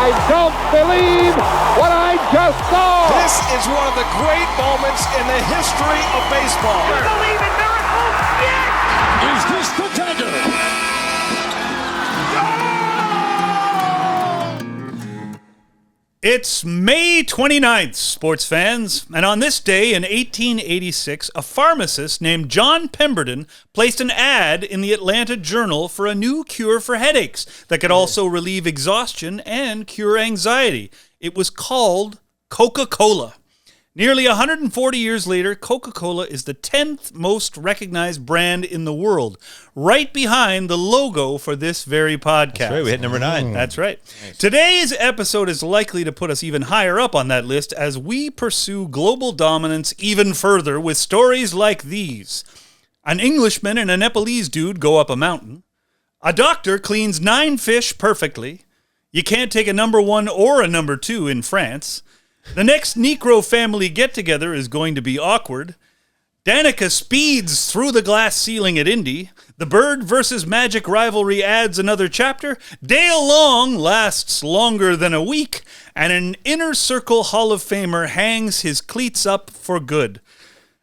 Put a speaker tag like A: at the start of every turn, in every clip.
A: I don't believe what I just saw.
B: This is one of the great moments in the history of baseball.
C: You believe in miracles? Yes!
D: Is this the dagger?
E: It's May 29th, sports fans, and on this day in 1886, a pharmacist named John Pemberton placed an ad in the Atlanta Journal for a new cure for headaches that could also relieve exhaustion and cure anxiety. It was called Coca-Cola. Nearly 140 years later, Coca-Cola is the 10th most recognized brand in the world, right behind the logo for this very podcast.
F: That's right, we hit number 9.
E: That's right. Nice. Today's episode is likely to put us even higher up on that list as we pursue global dominance even further with stories like these. An Englishman and a Nepalese dude go up a mountain. A doctor cleans 9 fish perfectly. You can't take a number 1 or a number 2 in France. The next Negro family get-together is going to be awkward. Danica speeds through the glass ceiling at Indy. The Bird versus Magic rivalry adds another chapter. Dale Long lasts longer than a week. And an Inner Circle Hall of Famer hangs his cleats up for good.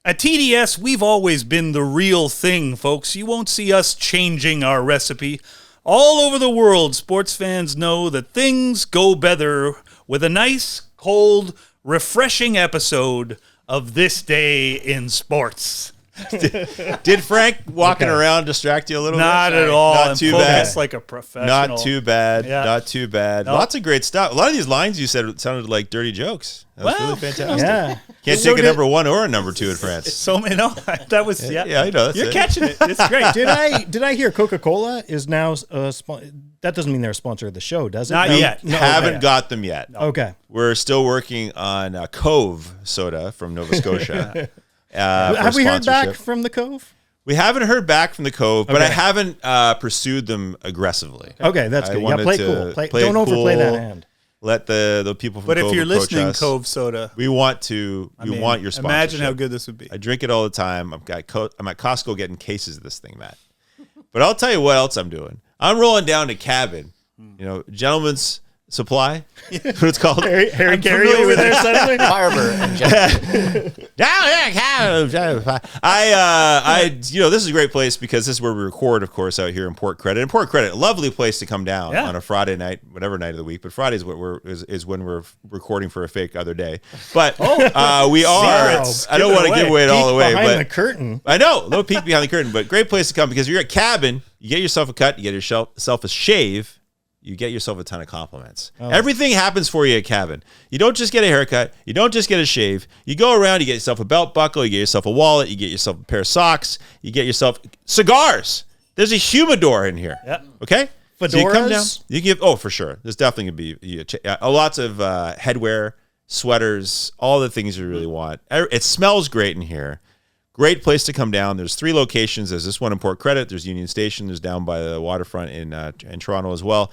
E: At TDS, we've always been the real thing, folks. You won't see us changing our recipe. All over the world, sports fans know that things go better with a nice, cold, refreshing episode of This Day in Sports.
F: Did Frank walking around distract you a little bit?
E: Not at all.
F: Not too bad.
E: Like a professional.
F: Not too bad.
E: Yeah.
F: Not too bad.
E: Nope.
F: Lots of great stuff. A lot of these lines you said sounded like dirty jokes. That was really fantastic.
E: Yeah.
F: Can't take a number 1 or a number 2 in France.
E: So many. No, that was
F: Yeah, I know. That's
E: You're
F: it.
E: catching it. It's great.
G: Did I hear Coca-Cola is now that doesn't mean they're a sponsor of the show, does it?
E: Not yet.
G: No,
F: Haven't got them yet.
G: Okay.
F: We're still working on Cove soda from Nova Scotia.
G: Have we heard back from the Cove?
F: We haven't heard back from the Cove, but
G: Okay.
F: I haven't pursued them aggressively.
G: Okay, that's
F: I
G: good. Yeah,
F: wanted
G: play
F: to
G: cool.
F: play
G: Don't overplay
F: cool.
G: that hand.
F: Let the people from
E: But
F: Cove
E: if you're
F: approach
E: listening,
F: us.
E: Cove Soda,
F: We want your sponsorship.
E: imagine how good this would be.
F: I drink it all the time. I'm at Costco getting cases of this thing, Matt. But I'll tell you what else I'm doing. I'm rolling down to Cabin, Gentleman's Supply. That's what it's called.
G: Harry Carey over there suddenly.
H: Barber and gentleman.
F: This is a great place because this is where we record, of course, out here in Port Credit. And Port Credit, lovely place to come down on a Friday night, whatever night of the week. But Friday is when we're recording for a fake other day. But we are. I don't want to give away it all away.
G: Behind
F: But
G: the curtain.
F: I know, little peek behind the curtain, but great place to come because you're at Cabin. You get yourself a cut, you get yourself a shave. You get yourself a ton of compliments. Oh. Everything happens for you at Cabin. You don't just get a haircut. You don't just get a shave. You go around, you get yourself a belt buckle, you get yourself a wallet, you get yourself a pair of socks, you get yourself cigars. There's a humidor in here.
E: Yep.
F: Okay?
G: Fedoras?
F: So you come down. You give, for sure. There's definitely going to be lots of headwear, sweaters, all the things you really want. It smells great in here. Great place to come down. There's 3 locations. There's this one in Port Credit. There's Union Station. There's down by the waterfront in Toronto as well.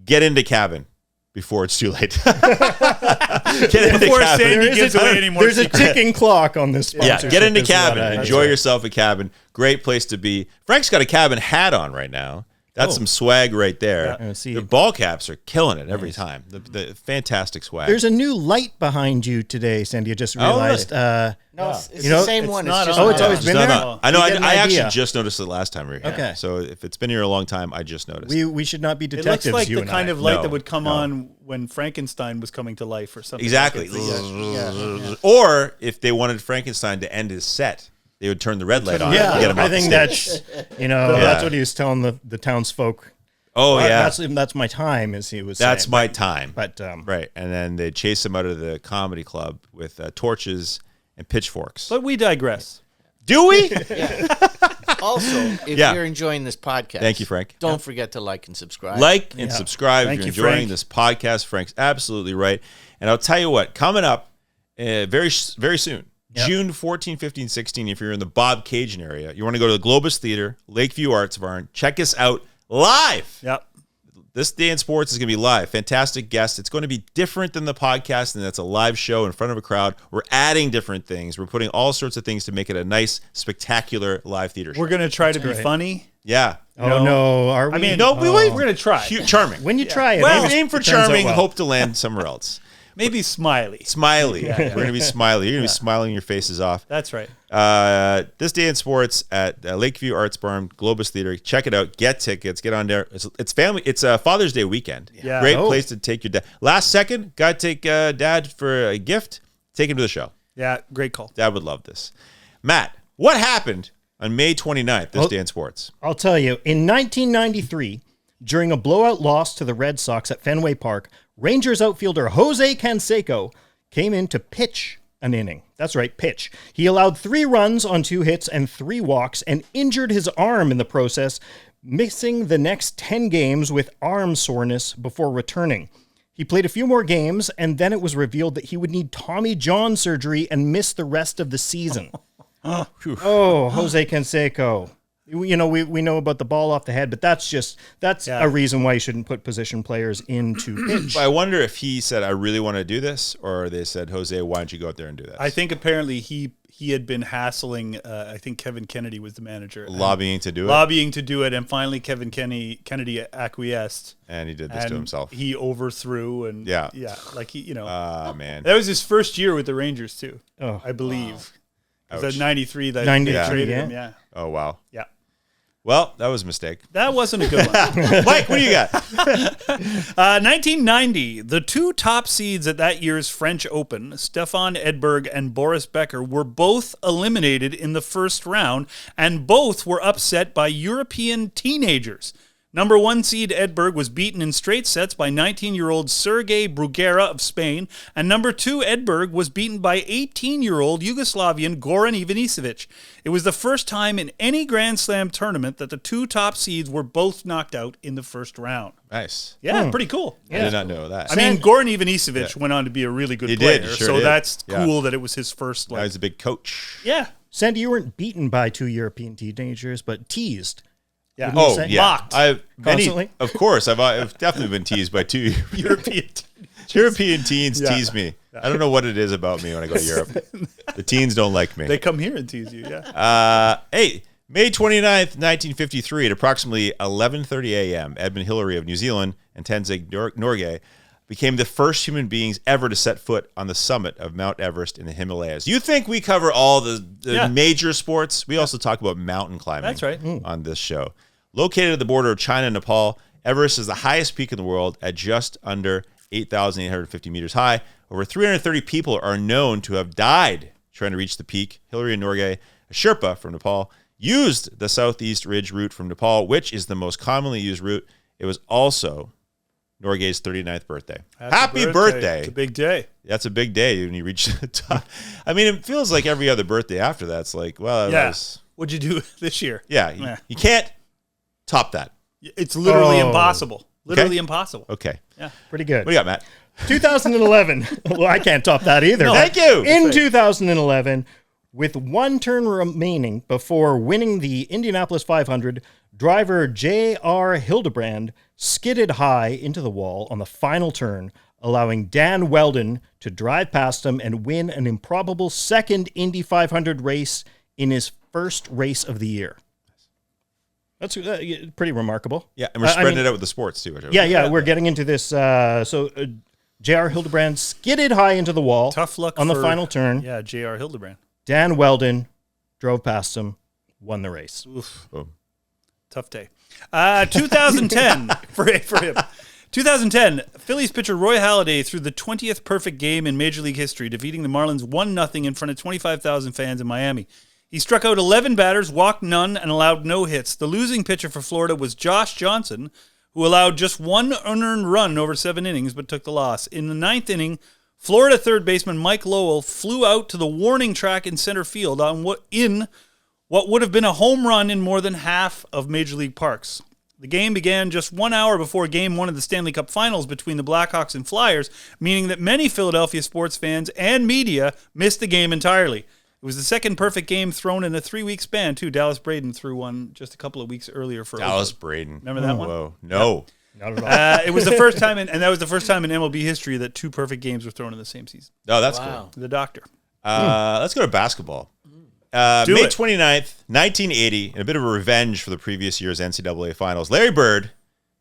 F: Get into Cabin before it's too late. Get into
E: Before
F: Cabin.
E: Sandy gives away any more
G: There's a
E: secrets.
G: ticking clock on this sponsorship.
F: Yeah, get into
G: is what
F: Cabin.
G: I-
F: Enjoy yourself at Cabin. Great place to be. Frank's got a Cabin hat on right now. That's some swag right there.
G: Yeah, see
F: the
G: it.
F: ball caps are killing it every time. The fantastic swag.
G: There's a new light behind you today, Sandy. I just realized.
H: No, it's
G: You know,
H: the same
G: it's
H: one.
E: not
H: just
E: on.
G: it's always been
F: No,
G: there.
F: no. I know.
G: You get an
F: I actually
G: idea.
F: just noticed it last time we were here.
G: Okay.
F: So if it's been here a long time, I just noticed.
G: We should not be
E: It
G: detectives.
E: looks like
G: you
E: the
G: and
E: kind
G: I.
E: of light
F: No,
E: that would come
F: no.
E: on when Frankenstein was coming to life or something.
F: Exactly.
E: Like
F: Or if they wanted Frankenstein to end his set, they would turn the red light on.
G: Yeah,
F: and get him
G: I
F: off the
G: think
F: stage.
G: that's that's what he was telling the townsfolk.
F: Oh yeah,
G: that's my time, as he was.
F: that's
G: saying.
F: my time.
G: But
F: Right, and then they chase him out of the comedy club with torches and pitchforks.
E: But we digress.
F: Do we?
H: Also, if
F: Yeah.
H: you're enjoying this podcast,
F: Thank you, Frank.
H: Don't forget to like and subscribe.
F: Like and subscribe
E: Thank
F: if
E: you,
F: you're enjoying
E: Frank.
F: this podcast. Frank's absolutely right. And I'll tell you what, coming up very soon, June 14, 15, 16, if you're in the Bob Cajun area, you want to go to the Globus Theater, Lakeview Arts Barn, check us out live.
E: Yep.
F: This Day in Sports is going to be live. Fantastic guest. It's going to be different than the podcast, and that's a live show in front of a crowd. We're adding different things. We're putting all sorts of things to make it a nice, spectacular live theater show.
E: We're going to try to be funny.
F: Yeah.
G: Oh, no. Are we?
E: I mean,
F: No, we wait.
E: we're gonna try.
F: Charming.
G: When you try it,
E: Well,
G: it
F: aim for
G: turns out
F: charming,
G: well.
F: hope to land somewhere else.
E: Maybe Smiley.
F: Smiley. We're going to be smiley. You're going to be smiling your faces off.
E: That's right.
F: This day in sports at Lakeview Arts Barn, Globus Theater. Check it out. Get tickets. Get on there. It's family. It's a Father's Day weekend.
E: Yeah.
F: Great
G: Oh.
F: place to take your dad. Last second, got to take dad for a gift. Take him to the show.
E: Yeah, great call.
F: Dad would love this. Matt, what happened on May 29th, this day in sports?
G: I'll tell you. In 1993, during a blowout loss to the Red Sox at Fenway Park, Rangers outfielder Jose Canseco came in to pitch an inning. That's right, pitch. He allowed 3 runs on 2 hits and 3 walks and injured his arm in the process, missing the next 10 games with arm soreness before returning. He played a few more games, and then it was revealed that he would need Tommy John surgery and miss the rest of the season. Oh, Jose Canseco. You know, we know about the ball off the head, but that's a reason why you shouldn't put position players into pitch.
F: But I wonder if he said, I really want to do this, or they said, Jose, why don't you go out there and do this?
E: I think apparently he had been hassling. I think Kevin Kennedy was the manager,
F: Lobbying to do it.
E: lobbying to do it, and finally Kevin Kennedy acquiesced.
F: And he did this
E: And
F: to himself.
E: he overthrew, and
F: Yeah.
E: like he,
F: Man.
E: that was his first year with the Rangers too.
G: Oh.
E: I believe. It
F: Ouch.
E: was 93 that
G: 93,
E: they traded
G: yeah.
E: him. Yeah,
F: Oh, wow.
E: yeah.
F: Well, that was a mistake.
E: That wasn't a good one.
F: Mike, what do you got?
E: 1990, the 2 top seeds at that year's French Open, Stefan Edberg and Boris Becker, were both eliminated in the first round, and both were upset by European teenagers. Number 1 seed Edberg was beaten in straight sets by 19-year-old Sergei Bruguera of Spain, and number 2 Edberg was beaten by 18-year-old Yugoslavian Goran Ivanisevic. It was the first time in any Grand Slam tournament that the 2 top seeds were both knocked out in the first round.
F: Nice.
E: Yeah, pretty cool.
F: I did not know that.
E: I mean, Goran Ivanisevic went on to be a really good
F: He
E: player,
F: did, he sure
E: so
F: did.
E: that's
F: Yeah.
E: cool that it was his first.
F: I was a big coach.
E: Yeah,
G: Sandy, you weren't beaten by 2 European teenagers, but teased.
E: yeah.
G: Wouldn't you
F: Oh,
G: say?
F: yeah.
E: Mocked.
G: Constantly?
F: Of course. I've definitely been teased by 2 European teens tease me. I don't know what it is about me when I go to Europe. The teens don't like me.
E: They come here and tease you. Yeah.
F: Hey, May 29th, 1953, at approximately 11:30 a.m., Edmund Hillary of New Zealand and Tenzing Norgay became the first human beings ever to set foot on the summit of Mount Everest in the Himalayas. You think we cover all the
E: Yeah.
F: major sports? We also talk about mountain climbing
E: That's right.
F: on this show. Located at the border of China and Nepal, Everest is the highest peak in the world at just under 8,850 meters high. Over 330 people are known to have died trying to reach the peak. Hillary and Norgay, a Sherpa from Nepal, used the Southeast Ridge route from Nepal, which is the most commonly used route. It was also Norgay's 39th birthday. Happy birthday.
E: It's a big day.
F: That's a big day when you reach the top. I mean, it feels like every other birthday after that's like, well, that was,
E: What'd you do this year?
F: yeah, you can't top that.
E: It's literally
G: Oh.
E: impossible. Literally impossible.
F: Okay.
G: Pretty good.
F: What do you got, Matt?
G: 2011. Well, I can't top that either.
F: No, thank you.
G: In 2011, with 1 turn remaining before winning the Indianapolis 500, driver J.R. Hildebrand skidded high into the wall on the final turn, allowing Dan Weldon to drive past him and win an improbable second Indy 500 race in his first race of the year. That's pretty remarkable.
F: Yeah, and we're spreading it out with the sports too.
G: Yeah, we're getting into this. J.R. Hildebrand skidded high into the wall.
E: Tough luck
G: on the
E: for-
G: final turn.
E: Yeah, J.R. Hildebrand.
G: Dan Weldon drove past him, won the race.
E: Oof.
F: Boom.
E: Tough day. 2010 for him. 2010, Phillies pitcher Roy Halladay threw the 20th perfect game in Major League history, defeating the Marlins 1-0 in front of 25,000 fans in Miami. He struck out 11 batters, walked none, and allowed no hits. The losing pitcher for Florida was Josh Johnson, who allowed just 1 unearned run over 7 innings, but took the loss. In the 9th inning, Florida third baseman Mike Lowell flew out to the warning track in center field on what would have been a home run in more than half of Major League parks. The game began just 1 hour before Game 1 of the Stanley Cup Finals between the Blackhawks and Flyers, meaning that many Philadelphia sports fans and media missed the game entirely. It was the second perfect game thrown in a 3-week span, too. Dallas Braden threw one just a couple of weeks earlier for
F: Dallas
E: Oakland.
F: Braden.
E: Remember that one?
F: Whoa. No.
G: Not at all.
E: It was the first time, and that was the first time in MLB history that 2 perfect games were thrown in the same season.
F: No, that's
H: Wow.
E: The doctor.
F: cool. Let's go to basketball. May
E: it.
F: 29th, 1980, in a bit of a revenge for the previous year's NCAA Finals, Larry Bird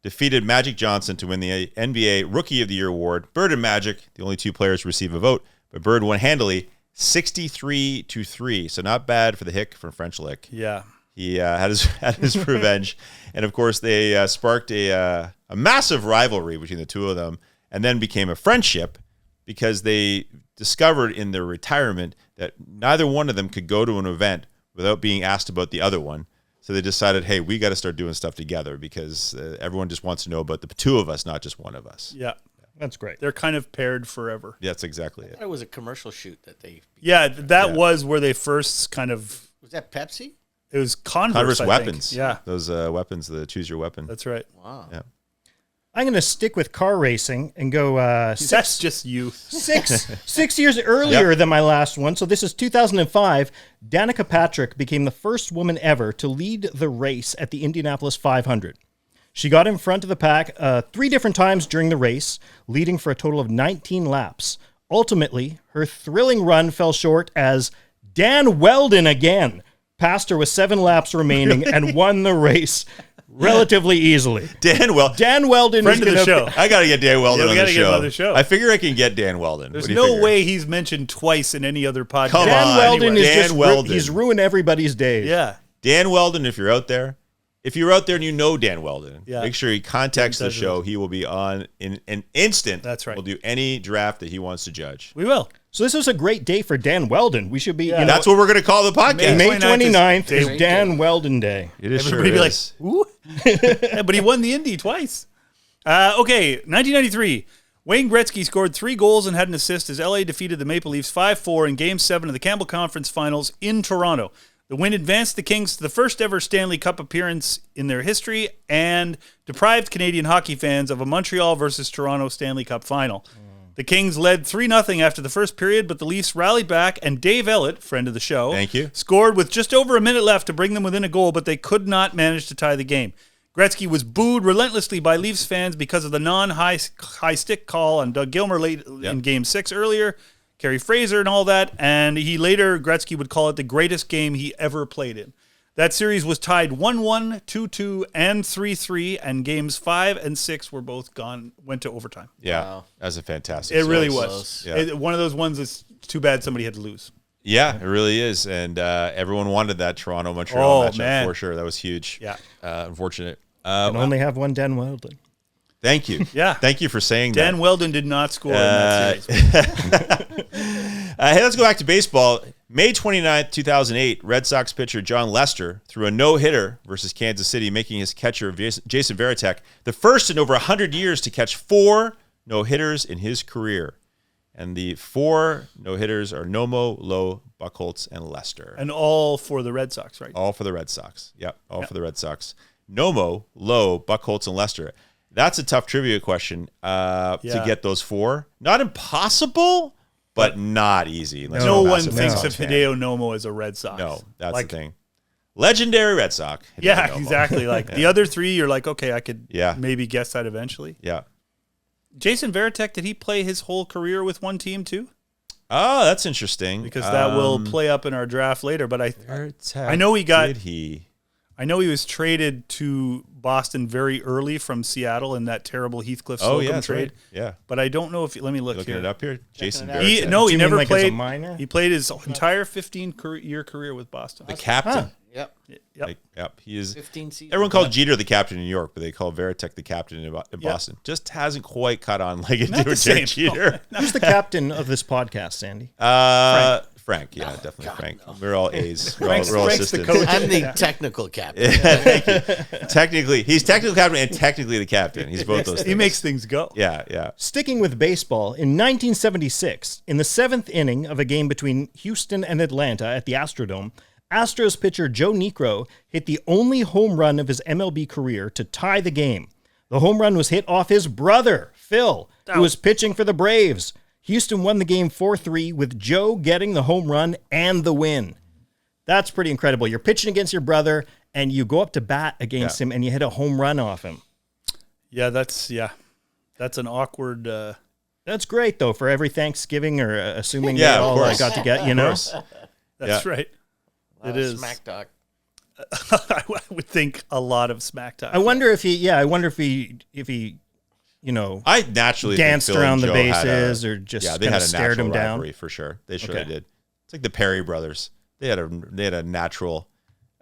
F: defeated Magic Johnson to win the NBA Rookie of the Year award. Bird and Magic, the only two players to receive a vote, but Bird won handily 63-3. So not bad for the hick from French Lick.
E: Yeah.
F: He had his revenge. And, of course, they sparked a massive rivalry between the two of them and then became a friendship because they discovered in their retirement that neither one of them could go to an event without being asked about the other one. So they decided, hey, we got to start doing stuff together because everyone just wants to know about the two of us, not just one of us.
E: Yeah.
G: That's great.
E: They're kind of paired forever.
F: That's exactly it.
H: It was a commercial shoot that they.
E: Yeah, that was where they first kind of.
H: Was that Pepsi?
E: It was Converse I
F: weapons.
E: think. Yeah.
F: Those weapons, the choose your weapon.
E: That's right.
H: Wow.
F: Yeah.
G: I'm going to stick with car racing and go
E: That's just you.
G: 6 years earlier than my last one. So this is 2005. Danica Patrick became the first woman ever to lead the race at the Indianapolis 500. She got in front of the pack 3 different times during the race, leading for a total of 19 laps. Ultimately, her thrilling run fell short as Dan Weldon again passed her with 7 laps remaining and won the race relatively easily.
F: Dan
G: Weldon
E: Friend
G: is
E: of the
G: gonna-
E: show.
F: I got to get Dan Weldon
E: Yeah, we
F: on
E: gotta
F: the
E: get him
F: show.
E: on the show.
F: I figure I can get Dan Weldon.
E: There's
F: What do you
E: no
F: figure?
E: way he's mentioned twice in any other podcast.
F: Come
G: Dan
F: on,
G: Weldon
F: anyway.
G: is
F: Dan
G: just
F: Weldon.
G: he's ruined everybody's days.
E: Yeah.
F: Dan Weldon, if you're out there and you know Dan Weldon,
E: Yeah.
F: make sure he contacts the
E: Does
F: show.
E: it.
F: He will be on in an instant.
E: That's right.
F: We'll do any draft that he wants to judge.
E: We will.
G: So this was a great day for Dan Weldon. We should be you know,
F: That's what we're going to call the podcast.
G: May
E: 29th
G: 29th is
E: is
G: Dan Weldon Day.
F: It is
E: Everybody
F: sure
E: be like,
F: is.
E: ooh. Yeah, but he won the Indy twice. Okay, 1993. Wayne Gretzky scored 3 goals and had an assist as LA defeated the Maple Leafs 5-4 in Game 7 of the Campbell Conference Finals in Toronto. The win advanced the Kings to the first ever Stanley Cup appearance in their history and deprived Canadian hockey fans of a Montreal versus Toronto Stanley Cup final. The Kings led 3-0 after the first period, but the Leafs rallied back, and Dave Ellett, friend of the show,
F: Thank you,
E: scored with just over a minute left to bring them within a goal, but they could not manage to tie the game. Gretzky was booed relentlessly by Leafs fans because of the non-high stick call on Doug Gilmer late in Game 6 earlier, Kerry Fraser and all that, and Gretzky would call it the greatest game he ever played in. That series was tied 1-1, 2-2, and 3-3, and games 5 and 6 went to overtime.
F: Yeah,
H: Wow.
F: that's a fantastic.
E: It really
F: series.
E: was.
F: Yeah.
E: One of those ones that's too bad somebody had to lose.
F: Yeah, it really is, and everyone wanted that Toronto Montreal matchup
E: man.
F: for sure. That was huge.
E: Yeah.
F: Unfortunate.
G: And only have one Dan Weldon.
F: Thank you.
E: Yeah.
F: Thank you for saying that.
E: Dan Weldon did not score in that series.
F: Hey, let's go back to baseball. May 29th, 2008, Red Sox pitcher John Lester threw a no-hitter versus Kansas City, making his catcher Jason Varitek the first in over 100 years to catch 4 no-hitters in his career. And the 4 no-hitters are Nomo, Lowe, Buchholz, and Lester.
E: And all for the Red Sox, right?
F: All for the Red Sox. Yep, all for the Red Sox. Nomo, Lowe, Buchholz, and Lester. That's a tough trivia question to get those 4. Not impossible, but not easy. unless
E: No
F: you're a
E: one
F: massive
E: thinks
F: Red Sox
E: of
F: fan.
E: Hideo Nomo as a Red Sox.
F: No, that's
E: Like,
F: the thing. Legendary Red Sox. Hideo
E: Yeah,
F: Nomo.
E: exactly. Like the other 3, you're like, okay, I could
F: Yeah.
E: maybe guess that eventually.
F: Yeah.
E: Jason Varitek, did he play his whole career with one team too?
F: Oh, that's interesting.
E: Because that will play up in our draft later. But
F: Varitek,
E: I know he got.
F: Did he?
E: I know he was traded to Boston very early from Seattle in that terrible Heathcliff Slocum
F: that's
E: trade.
F: right. Yeah.
E: But I don't know if let me look
F: Looking
E: here.
F: it up here. Jason
H: it out.
F: Varitek.
E: He
G: Do you
E: never
G: mean like as a
E: played.
G: minor?
E: He played his entire 15-year career with Boston.
F: The captain.
H: Yep.
E: Yep.
F: Yep. He is.
H: 15 seasons.
F: Everyone called Jeter the captain in New York, but they call Varitek the captain in Boston. Just hasn't quite caught on like it
E: Not
F: did
E: the
F: with Derek
E: same.
F: Jeter.
G: Who's the captain of this podcast, Sandy?
F: Frank. Yeah, definitely Frank. We're all A's. We're
E: Frank's
F: all
E: the
F: assistants.
E: coach.
H: I'm the technical captain.
F: Thank you. Technically, he's technical captain and technically the captain. He's both those things.
E: He makes things go.
F: Yeah.
G: Sticking with baseball, in 1976, in the 7th inning of a game between Houston and Atlanta at the Astrodome, Astros pitcher Joe Niekro hit the only home run of his MLB career to tie the game. The home run was hit off his brother, Phil, who was pitching for the Braves. Houston won the game 4-3 with Joe getting the home run and the win. That's pretty incredible. You're pitching against your brother, and you go up to bat against him, and you hit a home run off him.
E: Yeah, that's an awkward.
G: That's great, though, for every Thanksgiving, or assuming
F: Yeah,
G: they
F: of
G: all
F: course.
G: got to get, you know.
E: That's right. It is.
H: Smack talk.
E: I would think a lot of smack talk.
G: I wonder if he,
F: I naturally
G: danced
F: think Phil
G: around
F: and
G: the
F: Joe had
G: bases or just
F: they
G: kind
F: had
G: of
F: a
G: stared
F: natural
G: him down.
F: rivalry for sure. They surely
G: Okay.
F: did. It's like the Perry brothers. They had a natural,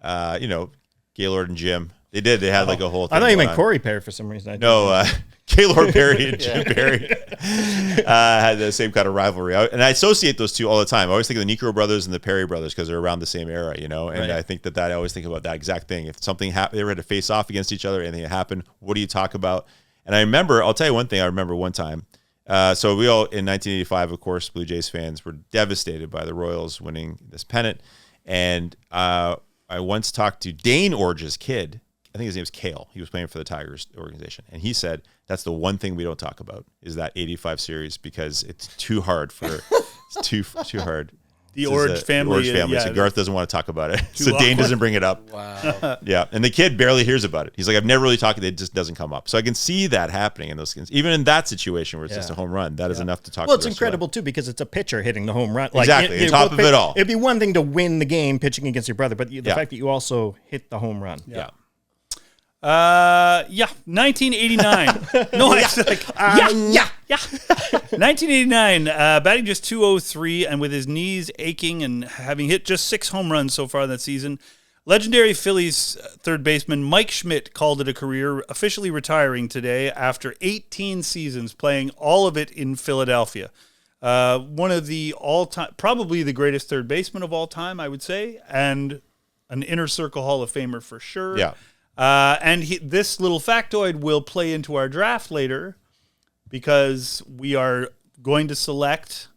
F: Gaylord and Jim. They did. They had like a whole thing.
G: I thought you
F: going
G: meant
F: on.
G: Corey Perry for some reason.
F: No, Gaylord Perry and Jim Perry had the same kind of rivalry. And I associate those two all the time. I always think of the Necro brothers and the Perry brothers because they're around the same era, And
G: Right.
F: I think that I always think about that exact thing. If something happened, they ever had to face off against each other, anything happened, what do you talk about? And I remember, I'll tell you one thing I remember one time. So we all, in 1985, of course, Blue Jays fans were devastated by the Royals winning this pennant. And I once talked to Dane Orge's kid. I think his name was Cale. He was playing for the Tigers organization. And he said, that's the one thing we don't talk about is that 85 series because it's too hard it's too hard.
E: The Orge family.
F: The Orge family. So Garth doesn't want to talk about it. So Dane
E: awkward.
F: doesn't bring it up.
H: Wow.
F: Yeah. And the kid barely hears about it. He's like, I've never really talked. It just doesn't come up. So I can see that happening in those skins. Even in that situation where it's just a home run, that is enough to talk
G: Well,
F: about.
G: it's incredible too because it's a pitcher hitting the home run.
F: Exactly, on top of it all.
G: It'd be one thing to win the game pitching against your brother, but the
F: Yeah.
G: fact that you also hit the home run.
F: Yeah.
E: 1989. No, it's like, yeah. 1989, batting just 203, and with his knees aching and having hit just 6 home runs so far that season, legendary Phillies third baseman Mike Schmidt called it a career, officially retiring today after 18 seasons, playing all of it in Philadelphia. One of the all-time, probably the greatest third baseman of all time, I would say, and an Inner Circle Hall of Famer for sure.
F: Yeah.
E: And this little factoid will play into our draft later because we are going to select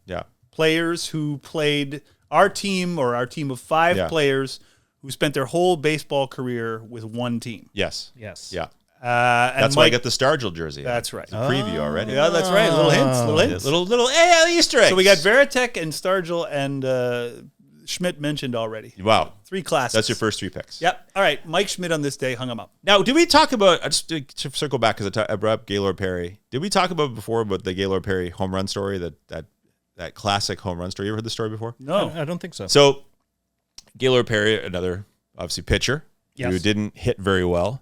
E: players who played our team or our team of 5 players who spent their whole baseball career with one team.
F: Yes.
G: Yes.
F: Yeah.
E: And
F: That's why I got the Stargell jersey.
E: That's right.
F: It's a preview already.
E: Yeah, that's right. Little hints.
F: Little Easter eggs.
E: So we got Veritek and Stargell and Schmidt mentioned already.
F: Wow.
E: 3 classes.
F: That's your first 3 picks.
E: Yep. All right. Mike Schmidt on this day hung him up.
F: Now, did we talk about, just to circle back because I brought up Gaylord Perry. Did we talk about before about the Gaylord Perry home run story, that classic home run story? You ever heard the story before?
E: No.
G: I don't think so.
F: So, Gaylord Perry, another, obviously, pitcher who didn't hit very well.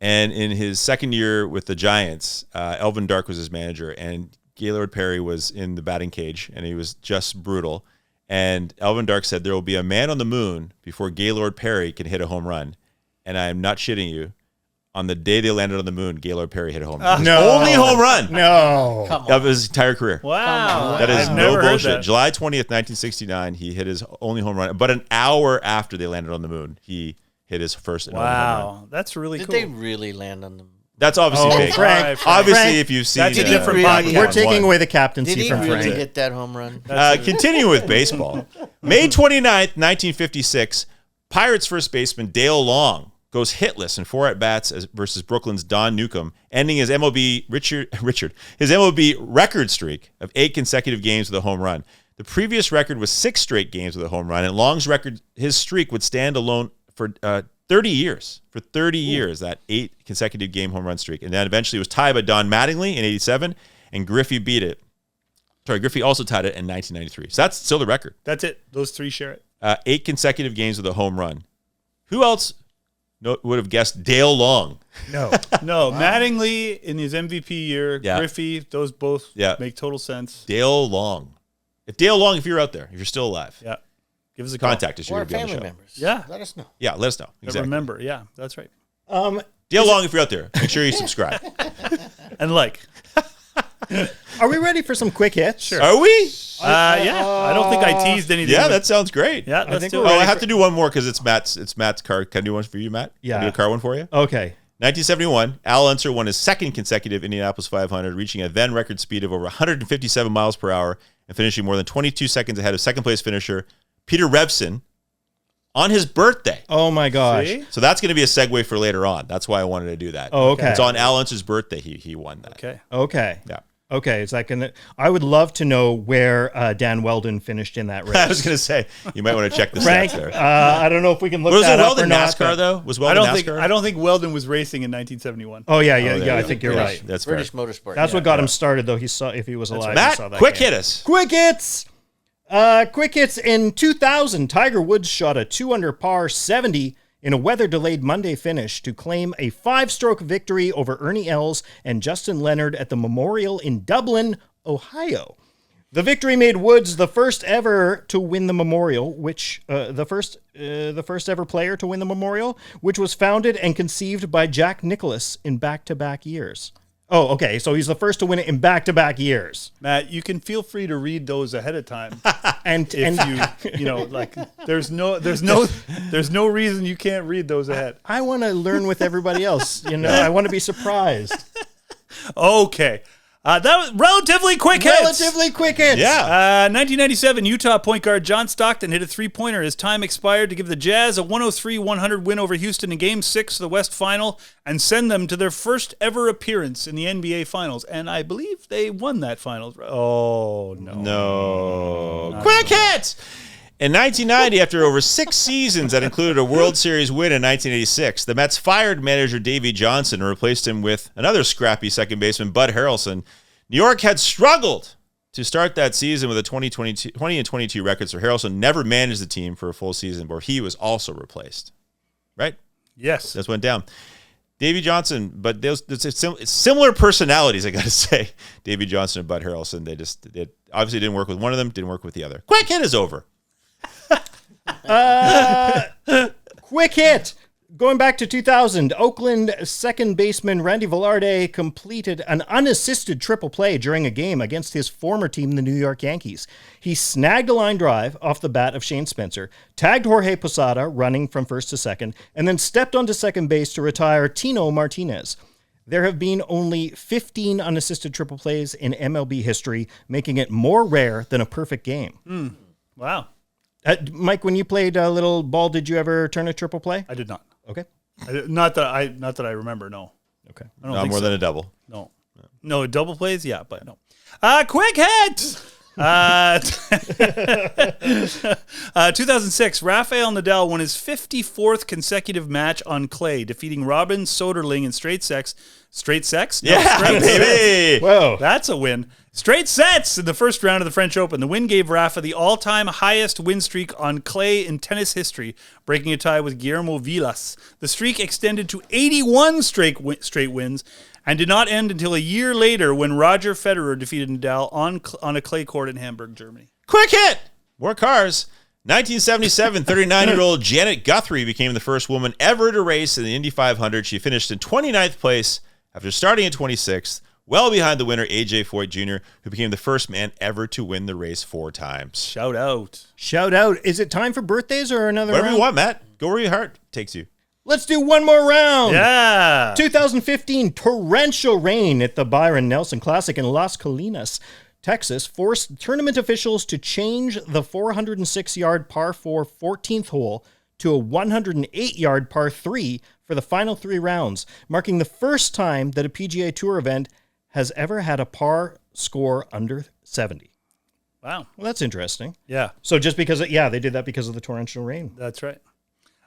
F: And in his second year with the Giants, Elvin Dark was his manager, and Gaylord Perry was in the batting cage, and he was just brutal. And Elvin Dark said, there will be a man on the moon before Gaylord Perry can hit a home run. And I am not shitting you. On the day they landed on the moon, Gaylord Perry hit a home run.
G: No.
F: Only home run
G: No.
H: Come on.
F: of his entire career.
E: Wow.
F: That is
E: I've
F: no
E: never heard
F: bullshit.
E: that.
F: July 20th, 1969, he hit his only home run. But an hour after they landed on the moon, he hit his first and only home run.
E: Wow. That's really
H: Did
E: cool.
H: they really land on them?
F: That's obviously
G: Oh,
F: big.
G: Frank.
F: Obviously,
G: Frank,
F: if you've seen
E: that's a
H: Did he
E: different
H: really
E: podcast.
H: hit
G: We're
H: one?
G: taking away the
H: Did
G: captaincy
H: he
G: from
H: really
G: Frank.
H: hit that home run?
F: Continuing with baseball, May 29th, 1956, Pirates first baseman Dale Long goes hitless in 4 at-bats versus Brooklyn's Don Newcomb, ending his MLB his MLB record streak of 8 consecutive games with a home run. The previous record was 6 straight games with a home run, and Long's record, his streak would stand alone for 30 years. For 30 years, that 8 consecutive game home run streak. And then eventually it was tied by Don Mattingly in 87, and Griffey beat it. Sorry, Griffey also tied it in 1993. So that's still the record.
E: That's it. Those 3 share it.
F: 8 consecutive games with a home run. Who else would have guessed Dale Long?
G: No.
E: No, Mattingly in his MVP year,
F: Yeah.
E: Griffey, those both
F: Yeah.
E: make total sense.
F: Dale Long. If Dale Long, if you're out there, if you're still alive,
E: Yeah. Give us a call.
F: contact us. You're
H: Or
F: going to be on the
H: family
F: show.
H: members.
E: Yeah.
H: Let us know.
F: Yeah, let us know. Exactly.
E: Remember, yeah, that's right.
F: Dale Long, if you're out there, make sure you subscribe.
E: And like,
G: Are we ready for some quick hits? Sure.
F: Are we?
E: yeah, I don't think I teased anything.
F: Yeah,
E: but-
F: that sounds great.
E: yeah, let's
G: think
E: do
G: we're
E: it.
F: Oh, I have to do one more because it's Matt's card. Can I do one for you, Matt?
G: Yeah.
F: Can I do a card one for you?
G: Okay.
F: 1971, Al Unser won his 2nd consecutive Indianapolis 500, reaching a then record speed of over 157 miles per hour and finishing more than 22 seconds ahead of second-place finisher Peter Revson on his birthday.
G: Oh my gosh.
E: See?
F: So that's going to be a segue for later on. That's why I wanted to do that.
G: Oh, okay.
F: It's on Al Unser's birthday. He won that.
E: Okay.
G: Okay.
F: Yeah.
G: Okay. Is that gonna? I would love to know where Dan Weldon finished in that race.
F: I was going to say, you might want to check the
G: Frank,
F: stats there.
G: I don't know if we can look
F: Was
G: that
F: it
G: up or
F: Weldon
G: not.
F: NASCAR,
G: but-
F: though? Was
E: I
F: Weldon
E: don't
F: NASCAR?
E: think Weldon was racing in 1971.
G: Oh yeah,
F: there
G: yeah.
F: you
G: I
F: go.
G: think you're
F: British.
G: right.
F: That's
H: British
F: fair.
H: motorsport.
G: That's
H: yeah.
G: what got him started, though. He saw if he was alive. he saw
F: Matt,
G: that
F: quick
G: game.
F: hit us.
G: Quick hits. Quick hits in 2000. Tiger Woods shot a 2-under par 70 in a weather-delayed Monday finish to claim a 5-stroke victory over Ernie Els and Justin Leonard at the Memorial in Dublin, Ohio. The victory made Woods the first ever to win the Memorial, the first ever player to win the Memorial, which was founded and conceived by Jack Nicklaus in back-to-back years. Oh, okay. So he's the first to win it in back-to-back years.
E: Matt, you can feel free to read those ahead of time.
G: And
E: You know, like there's no reason you can't read those ahead.
G: I want to learn with everybody else. You know, I want to be surprised.
E: Okay. That was relatively quick hits.
G: Relatively quick hits.
F: Yeah.
E: 1997, Utah point guard John Stockton hit a three-pointer. His time expired to give the Jazz a 103-100 win over Houston in Game 6 of the West Final and send them to their first ever appearance in the NBA Finals. And I believe they won that Finals. Oh, no.
F: No. Quick hits! In 1990, after over 6 seasons that included a World Series win in 1986, the Mets fired manager Davey Johnson and replaced him with another scrappy second baseman, Bud Harrelson. New York had struggled to start that season with a 20-22 record, so Harrelson never managed the team for a full season, where he was also replaced. Right?
E: Yes.
F: That's went down. Davey Johnson, but it's similar personalities, I got to say. Davey Johnson and Bud Harrelson, they obviously didn't work with one of them, didn't work with the other. Quick hit is over.
G: Quick hit. Going back to 2000, Oakland second baseman Randy Velarde completed an unassisted triple play during a game against his former team, the New York Yankees. He snagged a line drive off the bat of Shane Spencer, tagged Jorge Posada running from first to second, and then stepped onto second base to retire Tino Martinez. There have been only 15 unassisted triple plays in MLB history, making it more rare than a perfect game.
E: Wow.
G: Mike, when you played little ball, did you ever turn a triple play?
E: I did not.
G: Okay.
E: Not that I remember, no.
G: Okay.
E: I don't
F: Not
E: think
F: more
E: so.
F: than a double.
E: No, double plays? Yeah, but no. Quick hit! 2006, Rafael Nadal won his 54th consecutive match on clay, defeating Robin Soderling in straight sets. Straight sex? No,
F: Yeah,
E: straight
F: baby.
E: sets.
G: Whoa.
E: That's a win. Straight sets in the first round of the French Open. The win gave Rafa the all-time highest win streak on clay in tennis history, breaking a tie with Guillermo Vilas. The streak extended to 81 straight wins and did not end until a year later when Roger Federer defeated Nadal on a clay court in Hamburg, Germany.
F: Quick hit! More cars. 1977, 39-year-old Janet Guthrie became the first woman ever to race in the Indy 500. She finished in 29th place after starting in 26th, well behind the winner, A.J. Foyt Jr., who became the first man ever to win the race 4 times.
E: Shout out.
G: Shout out. Is it time for birthdays or another
F: Whatever
G: round?
F: you want, Matt. Go where your heart takes you.
G: Let's do one more round.
E: Yeah.
G: 2015, torrential rain at the Byron Nelson Classic in Las Colinas, Texas, forced tournament officials to change the 406-yard par 4 14th hole to a 108-yard par 3 for the final 3 rounds, marking the first time that a PGA Tour event has ever had a par score under 70.
E: Wow.
G: Well, that's interesting.
E: Yeah,
G: So just because, they did that because of the torrential rain.
E: that's right.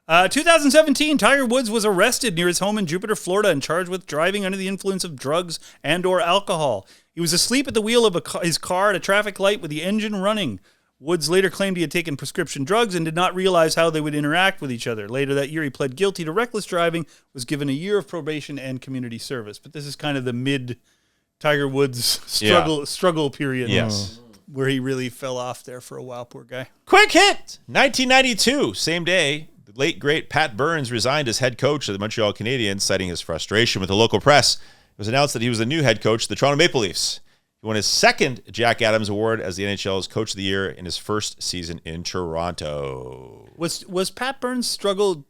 E: 2017, Tiger Woods was arrested near his home in Jupiter, Florida, and charged with driving under the influence of drugs and/or alcohol. He was asleep at the wheel of his car at a traffic light with the engine running. Woods later claimed he had taken prescription drugs and did not realize how they would interact with each other. Later that year, he pled guilty to reckless driving, was given a year of probation and community service. But this is kind of the mid-Tiger Woods struggle period.
F: Yes.
E: Where he really fell off there for a while, poor guy.
F: Quick hit! 1992, same day, the late, great Pat Burns resigned as head coach of the Montreal Canadiens, citing his frustration with the local press. It was announced that he was the new head coach of the Toronto Maple Leafs. He won his second Jack Adams Award as the NHL's Coach of the Year in his first season in Toronto.
E: Was Pat Burns' struggle?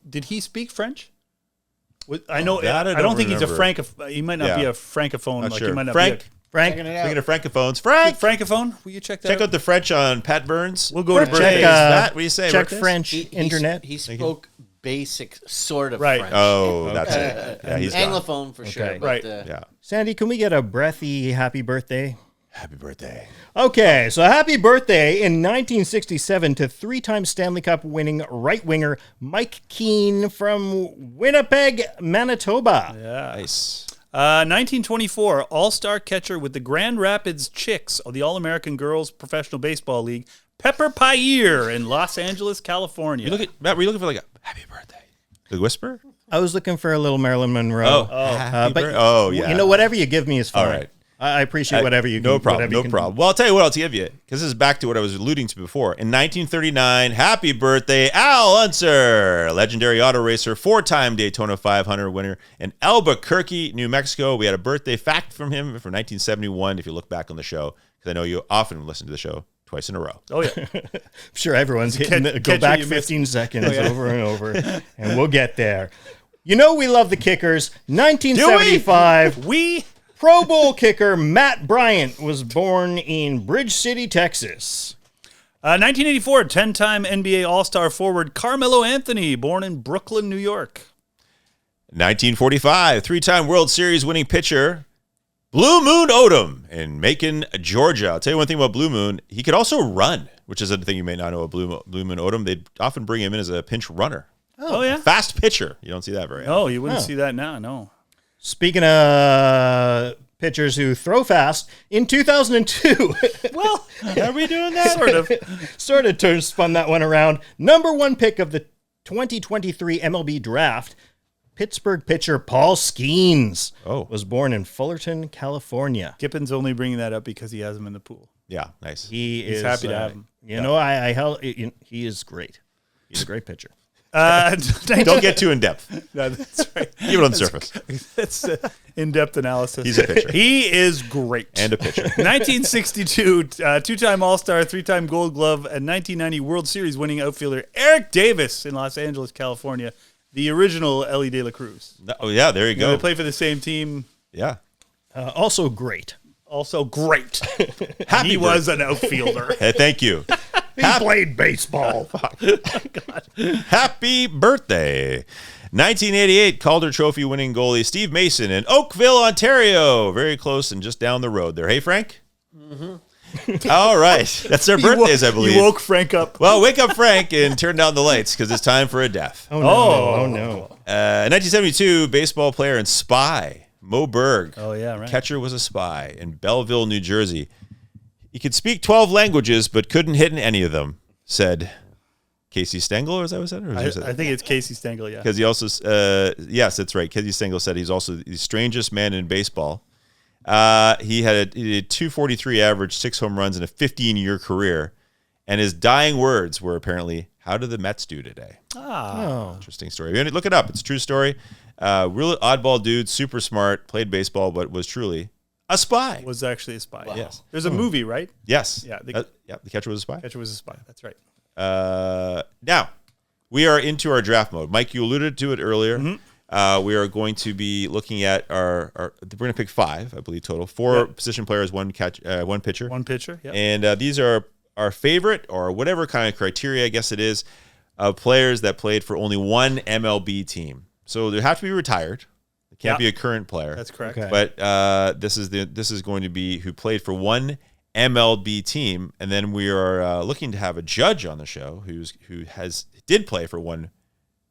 E: Did he speak French? I know.
F: That I
E: don't
F: don't
E: think he's a
F: remember.
E: He might not be a francophone.
F: Not
E: Like
F: sure.
E: he might not
F: Frank,
E: be
G: Frank,
F: speaking of francophones,
E: a
F: Frank,
E: francophone. Will you check that?
F: check out the French on Pat Burns.
E: We'll go to
F: Birthdays.
E: birthdays.
F: Matt, what do you say?
G: check
F: Birthdays?
G: French internet.
H: He spoke basic sort of
E: Right.
H: French.
F: Oh, that's it. Yeah, he's gone.
H: Anglophone for sure.
G: Okay.
H: But,
E: Right.
F: Yeah.
G: Sandy, can we get a breathy happy birthday?
F: Happy birthday.
G: Okay, so happy birthday in 1967 to 3-time Stanley Cup winning right winger Mike Keane from Winnipeg, Manitoba.
F: Nice.
E: 1924, all-star catcher with the Grand Rapids Chicks of the All-American Girls Professional Baseball League, Pepper Pie in Los Angeles, California.
F: You look at Matt. Were you looking for like a happy birthday? The whisper?
G: I was looking for a little Marilyn Monroe.
F: Yeah.
G: You know, whatever you give me is fine.
F: All right.
G: I appreciate whatever you
F: No
G: can.
F: problem.
G: whatever
F: No
G: you can-
F: problem. Well, I'll tell you what I'll give you, because this is back to what I was alluding to before. In 1939, happy birthday, Al Unser, legendary auto racer, 4-time Daytona 500 winner in Albuquerque, New Mexico. We had a birthday fact from him from 1971, if you look back on the show, because I know you often listen to the show twice in a row.
E: Oh, yeah.
G: I'm sure everyone's hitting go
E: catcher
G: back
E: you
G: 15 seconds over and over, and we'll get there. You know we love the kickers. 1975.
E: We
G: Pro Bowl kicker Matt Bryant was born in Bridge City, Texas.
E: 1984, 10-time NBA All-Star forward Carmelo Anthony, born in Brooklyn, New York.
F: 1945, 3-time World Series winning pitcher Blue Moon Odom in Macon, Georgia. I'll tell you one thing about Blue Moon. He could also run, which is a thing you may not know about Blue Moon Odom. They'd often bring him in as a pinch runner.
E: Oh, yeah?
F: Fast pitcher. You don't see that very often.
E: No, you wouldn't see that now, no.
G: Speaking of pitchers who throw fast, in 2002,
E: Well,
F: Are we doing that?
E: sort of.
G: spun that one around. Number 1 pick of the 2023 MLB draft, Pittsburgh pitcher Paul Skeens was born in Fullerton, California.
E: Gippin's only bringing that up because he has him in the pool.
F: Yeah, nice.
E: He's happy to have him.
G: You know, I held. He is great. He's a great pitcher.
F: Don't get too in depth.
E: No, that's right.
F: Keep it on the surface.
E: That's in-depth analysis.
F: He's a pitcher.
E: He is great.
F: And a pitcher.
E: 1962, 2-time All-Star, 3-time Gold Glove, and 1990 World Series winning outfielder Eric Davis in Los Angeles, California. The original Ellie De La Cruz.
F: Oh, yeah, there you go.
E: They play for the same team.
F: Yeah.
G: Also great.
E: Also great.
F: Happy
E: He was an outfielder.
F: Hey, thank you.
G: He played baseball.
F: Happy birthday. 1988 Calder Trophy winning goalie Steve Mason in Oakville, Ontario. Very close and just down the road there. Hey, Frank? Mm-hmm. All right. That's their birthdays, I believe.
E: You woke Frank up.
F: Well, wake up, Frank, and turn down the lights because it's time for a death.
G: Oh, no. Oh, no.
F: 1972 baseball player and spy Mo Berg.
E: Oh, yeah, right.
F: Catcher was a spy in Belleville, New Jersey. He could speak 12 languages, but couldn't hit in any of them, said Casey Stengel, or is that what I said?
E: I think it's Casey Stengel, yeah.
F: Because he also, yes, that's right. Casey Stengel said he's also the strangest man in baseball. He had 243 average, 6 home runs in a 15-year career. And his dying words were apparently, "How did the Mets do today?" Interesting story. Look it up. It's a true story. Real oddball dude, super smart, played baseball, but was truly a spy.
E: Was actually a spy.
F: Wow. Yes.
E: There's a movie, right?
F: Yes.
E: Yeah.
F: The catcher was a spy.
E: Catcher was a spy. That's right.
F: Now, we are into our draft mode. Mike, you alluded to it earlier. Mm-hmm. We are going to be looking at our we're going to pick 5, I believe, total. 4 position players, 1 pitcher.
E: One pitcher, yeah.
F: And these are our favorite, or whatever kind of criteria, I guess it is, of players that played for only one MLB team. So they have to be retired. It can't be a current player.
E: That's correct.
G: Okay.
F: But this is going to be who played for one MLB team, and then we are looking to have a judge on the show who did play for one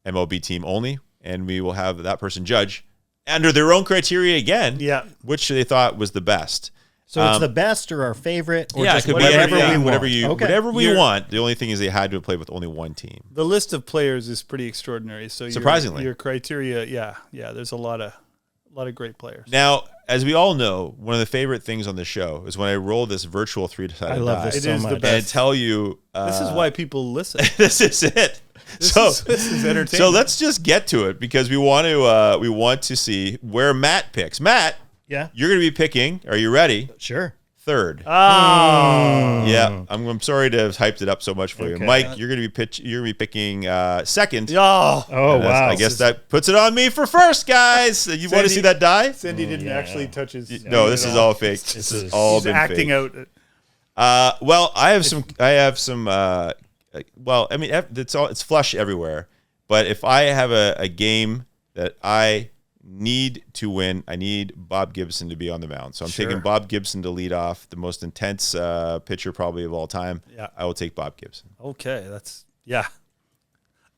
F: MLB team only, and we will have that person judge under their own criteria again.
E: Yeah.
F: Which they thought was the best.
G: So it's the best or our favorite, or
F: Yeah, it
G: just
F: could be
G: whatever
F: anything,
G: we want.
F: whatever we
E: You're-
F: want. The only thing is they had to have played with only one team.
E: The list of players is pretty extraordinary. So
F: Surprisingly.
E: your criteria, yeah. There's a lot of great players.
F: Now, as we all know, one of the favorite things on the show is when I roll this virtual 3-sided die.
G: I love this
E: It
G: so
E: is the
G: much.
E: best.
F: And tell you,
E: This is why people listen.
F: this is it.
E: This is entertaining.
F: So let's just get to it because we want to see where Matt picks. Matt,
G: Yeah,
F: you're going to be picking. Are you ready?
G: sure.
F: 3rd.
E: Oh.
F: Yeah, I'm sorry to have hyped it up so much for you,
G: Okay.
F: Mike. You're going to be picking 2nd.
E: Oh.
G: Oh,
F: And
G: wow.
F: I guess that puts it on me for first, guys. You want to see that die?
E: Cindy didn't actually touch his.
F: No, this is all fake. This is all
E: He's
F: been
E: acting
F: fake.
E: out.
F: Well, I have some. Well, I mean, it's flush everywhere. But if I have a game that I need to win, I need Bob Gibson to be on the mound. So I'm taking Bob Gibson to lead off, the most intense pitcher probably of all time.
E: Yeah.
F: I will take Bob Gibson.
E: Okay,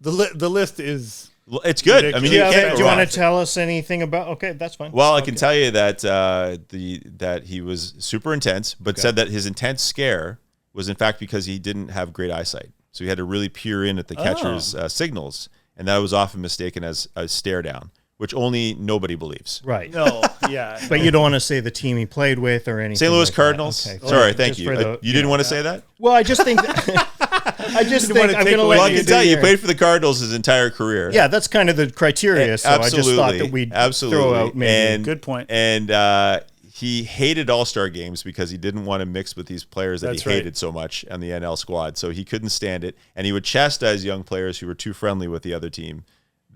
E: the list is.
F: It's good. I mean, you
E: Yeah,
F: can't
G: Do
F: go
G: you want
F: wrong.
G: to tell us anything about? Okay, that's fine.
F: Well, I can tell you that that he was super intense, but said that his intense scare was in fact because he didn't have great eyesight. So he had to really peer in at the catcher's signals, and that was often mistaken as a stare down, which only nobody believes.
G: Right.
E: No, yeah.
G: But you don't want to say the team he played with or anything.
F: St. Louis
G: like that.
F: Cardinals.
G: Okay.
F: Sorry,
G: Just
F: thank you.
G: for the-
F: You didn't want to say that?
G: Well, I just think I'm going to
E: take
G: let
E: away-
F: Well, I
G: you
F: can
G: do
F: tell you
G: your-
F: played for the Cardinals his entire career.
G: Yeah, that's kind of the criteria. So I just thought that we'd throw out maybe.
F: And,
E: Good point.
F: And he hated All-Star games because he didn't want to mix with these players that
E: That's
F: he
E: right.
F: hated so much on the NL squad. So he couldn't stand it, and he would chastise young players who were too friendly with the other team.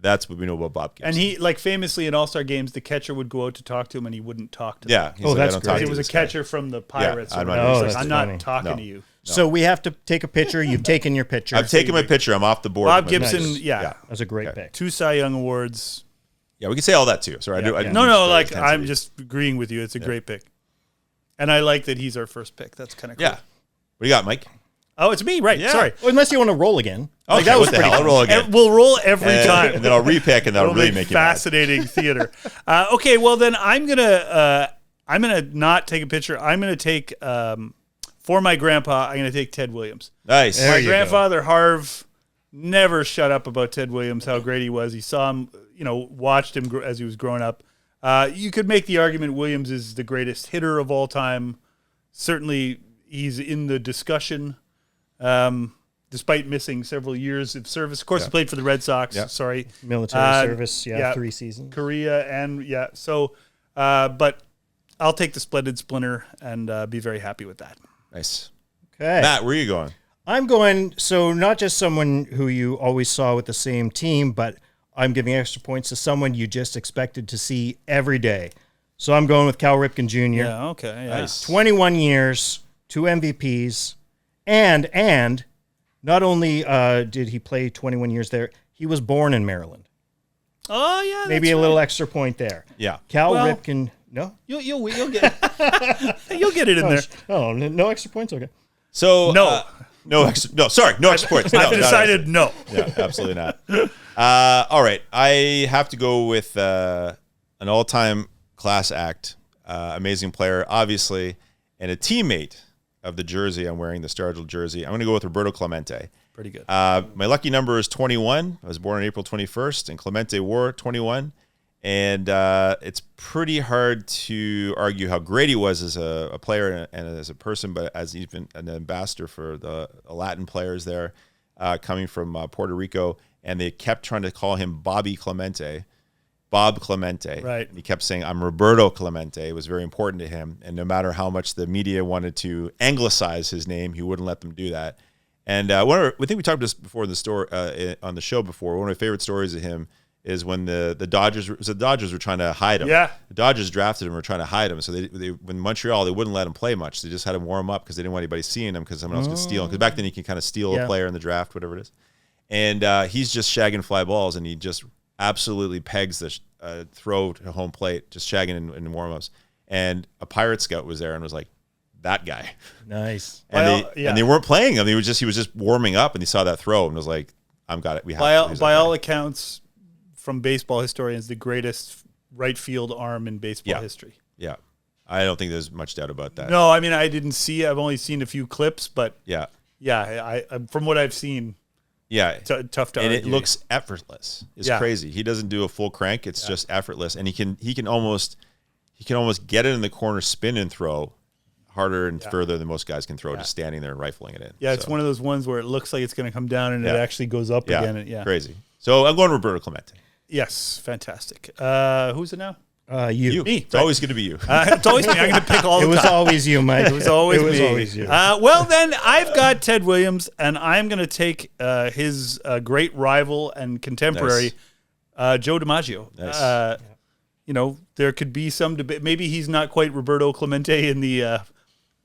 F: That's what we know about Bob Gibson.
E: And he, like, famously in All-Star games, the catcher would go out to talk to him, and he wouldn't talk to them.
F: yeah. He's
G: Oh,
F: like,
G: that's
F: I don't
G: great.
F: talk
E: He
F: to
E: was a
F: this guy.
E: catcher from the Pirates.
F: I'm
E: or
F: not
E: whatever. He's
G: interested.
E: like, I'm
G: That's
E: not
G: funny.
E: talking
F: No.
E: to you.
G: So we have to take a picture. You've taken your picture.
F: I've taken my picture. I'm off the board.
E: Bob
F: with my
E: Gibson,
F: pictures.
E: yeah.
G: That's a great pick.
E: 2 Cy Young Awards.
F: Yeah, we can say all that too. Sorry, I didn't
E: No,
F: mean
E: no,
F: to
E: like,
F: intensity.
E: I'm just agreeing with you. It's a great pick. And I like that he's our first pick. That's kind of cool.
F: Yeah. What do you got, Mike?
E: Oh, it's me, right.
F: Yeah.
E: Sorry.
G: Well, unless you want to roll again.
F: Okay,
G: that was
F: what the
G: pretty
F: hell? I'll
G: fun.
F: roll again.
E: And we'll roll every time.
F: And then I'll repick, and that'll
E: It'll
F: really
E: make
F: make you mad.
E: fascinating theater. Okay, well then I'm gonna not take a picture. I'm gonna take for my grandpa. I'm gonna take Ted Williams.
F: Nice.
G: There
E: My
G: you go.
E: grandfather Harv never shut up about Ted Williams, how great he was. He saw him, watched him as he was growing up. You could make the argument Williams is the greatest hitter of all time. Certainly, he's in the discussion. Despite missing several years of service. Of course, he played for the Red Sox.
F: Yeah.
E: Sorry.
G: Military service, 3 seasons.
E: Korea, and so, but I'll take the splendid splinter and be very happy with that.
F: Nice.
G: Okay.
F: Matt, where are you going?
G: I'm going, so not just someone who you always saw with the same team, but I'm giving extra points to someone you just expected to see every day. So I'm going with Cal Ripken Jr.
E: Yeah, okay. Yeah.
F: Nice.
G: 21 years, 2 MVPs, and not only did he play 21 years there, he was born in Maryland.
E: Oh, yeah.
G: Maybe
E: that's
G: a little
E: right.
G: extra point there.
F: Yeah.
G: Cal
E: Well-
G: Ripken, no?
E: You'll get you'll get it in there.
G: Oh, no extra points? Okay.
F: So
E: No.
F: no extra points. No,
E: I've
F: not
E: decided no.
F: extra. Yeah, absolutely not. All right, I have to go with an all-time class act, amazing player, obviously, and a teammate of the jersey I'm wearing, the Stargell jersey. I'm going to go with Roberto Clemente.
E: Pretty good.
F: My lucky number is 21. I was born on April 21st, and Clemente wore 21. And it's pretty hard to argue how great he was as a player and as a person, but as even an ambassador for the Latin players there, coming from Puerto Rico. And they kept trying to call him Bobby Clemente, Bob Clemente.
E: Right.
F: And he kept saying, I'm Roberto Clemente. It was very important to him. And no matter how much the media wanted to anglicize his name, he wouldn't let them do that. And I think we talked about this before in the store on the show before. One of my favorite stories of him is when the Dodgers were trying to hide him.
E: Yeah.
F: The Dodgers drafted him and were trying to hide him. So they when Montreal, they wouldn't let him play much. They just had him warm up because they didn't want anybody seeing him because someone else could steal him. Because back then you can kind of steal a player in the draft, whatever it is. And he's just shagging fly balls, and he just absolutely pegs the throw to home plate, just shagging in warm-ups. And a Pirate scout was there and was like, that guy.
G: Nice.
F: And they weren't playing him. He was just warming up, and he saw that throw and was like, "I've got it. We have."
E: By all accounts, from baseball historians, the greatest right field arm in baseball history.
F: Yeah, I don't think there's much doubt about that.
E: No, I mean I didn't see. I've only seen a few clips, but
F: Yeah,
E: I from what I've seen,
F: yeah.
E: tough to
F: And
E: argue.
F: it looks effortless. It's
E: Yeah.
F: crazy. He doesn't do a full crank. It's just effortless, and he can almost get it in the corner, spin and throw harder and further than most guys can throw, just standing there and rifling it in.
E: Yeah, it's one of those ones where it looks like it's going to come down and it actually goes up again. And,
F: crazy. So I'm going Roberto Clemente.
E: Yes, fantastic. Who's it now?
G: You.
E: Me.
F: It's always going to be you.
E: It's always me. I'm going to pick all
G: It
E: the
G: was
E: time.
G: always you, Mike.
E: It was always me.
G: always you.
E: Well, then I've got Ted Williams, and I'm going to take his great rival and contemporary, Joe DiMaggio.
F: Nice.
E: There could be some debate. Maybe he's not quite Roberto Clemente in the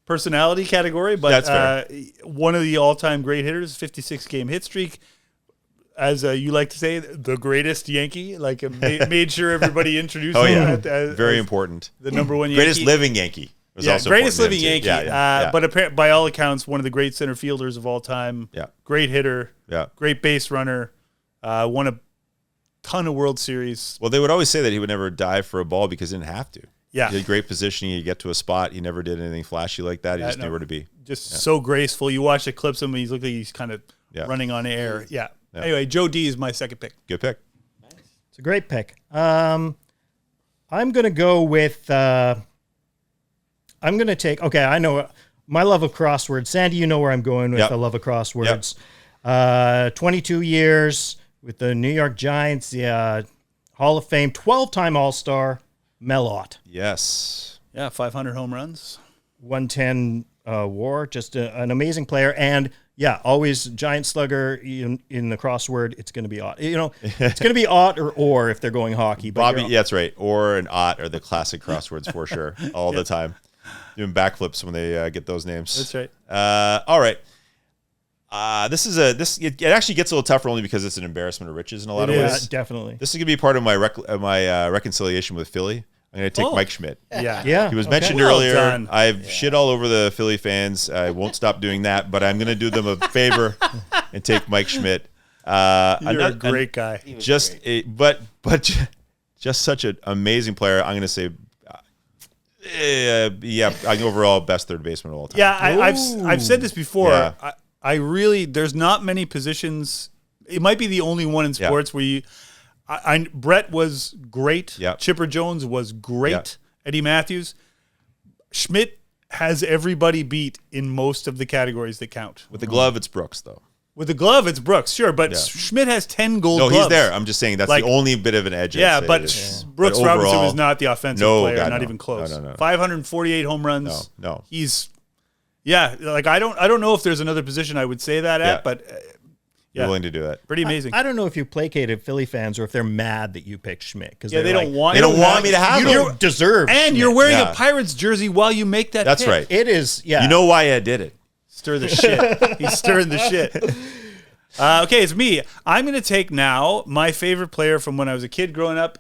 E: personality category, but
F: That's fair.
E: one of the all-time great hitters, 56-game hit streak. As you like to say, the greatest Yankee. Like made sure everybody introduced
F: Oh
E: him
F: yeah,
E: as
F: very important.
E: the number one
F: Greatest
E: Yankee.
F: living Yankee. Was also
E: Greatest
F: important
E: living
F: to him,
E: Yankee.
F: too. Yeah.
E: But by all accounts, one of the great center fielders of all time.
F: Yeah.
E: Great hitter.
F: Yeah.
E: Great base runner. Won a ton of World Series.
F: Well, they would always say that he would never dive for a ball because he didn't have to.
E: Yeah.
F: He had great positioning. He'd get to a spot. He never did anything flashy like that. He just knew where to be.
E: just so graceful. You watch the clips of him, he's looking like he's kind of running on air. Yeah. Anyway, Joe D is my second pick.
F: Good pick.
G: It's a great pick. I'm going to go with, I'm going to take, okay, I know my love of crosswords. Sandy, you know where I'm going with the love of crosswords. 22 years with the New York Giants, Hall of Fame, 12-time All-Star, Mel Ott.
F: Yes.
E: Yeah, 500 home runs.
G: 110 WAR, just an amazing player. And always giant slugger in the crossword. It's going to be Ott. It's going to be Ott or if they're going hockey. But
F: Bobby, that's right. Or and Ott are the classic crosswords for sure, all the time. Doing backflips when they get those names.
E: That's right.
F: All right. It actually gets a little tougher only because it's an embarrassment of riches in a lot of ways.
G: Definitely.
F: This is gonna be part of my reconciliation with Philly. I'm gonna take Mike Schmidt.
G: Yeah.
F: He was mentioned
E: Well
F: earlier.
E: done.
F: I've shit all over the Philly fans. I won't stop doing that, but I'm gonna do them a favor and take Mike Schmidt.
E: You're a great guy.
F: Just such an amazing player. I'm gonna say. Overall best third baseman of all time.
E: Yeah, I've said this before.
F: Yeah.
E: I really, there's not many positions. It might be the only one in sports where Brett was great.
F: Yeah.
E: Chipper Jones was great.
F: Yeah.
E: Eddie Matthews. Schmidt has everybody beat in most of the categories that count.
F: With the glove, it's Brooks though.
E: With the glove, it's Brooks, sure, but Schmidt has 10 gold gloves.
F: No, he's there. I'm just saying that's the only bit of an edge.
E: Yeah, but Brooks
F: But
E: Robinson
F: overall,
E: was not the offensive player, not even close.
F: No.
E: 548 home runs.
F: No.
E: He's I don't know if there's another position I would say that at, but
F: you're willing to do that.
E: Pretty amazing.
G: I don't know if you placated Philly fans or if they're mad that you picked Schmidt because
E: they don't want
F: me to have
G: you
F: him.
G: don't deserve.
E: And
G: Schmidt.
E: you're wearing a Pirates jersey while you make that.
F: That's
E: pick.
F: right.
G: It is. Yeah.
F: You know why I did it?
E: Stir the shit. He's stirring the shit. Okay, it's me. I'm going to take now my favorite player from when I was a kid growing up.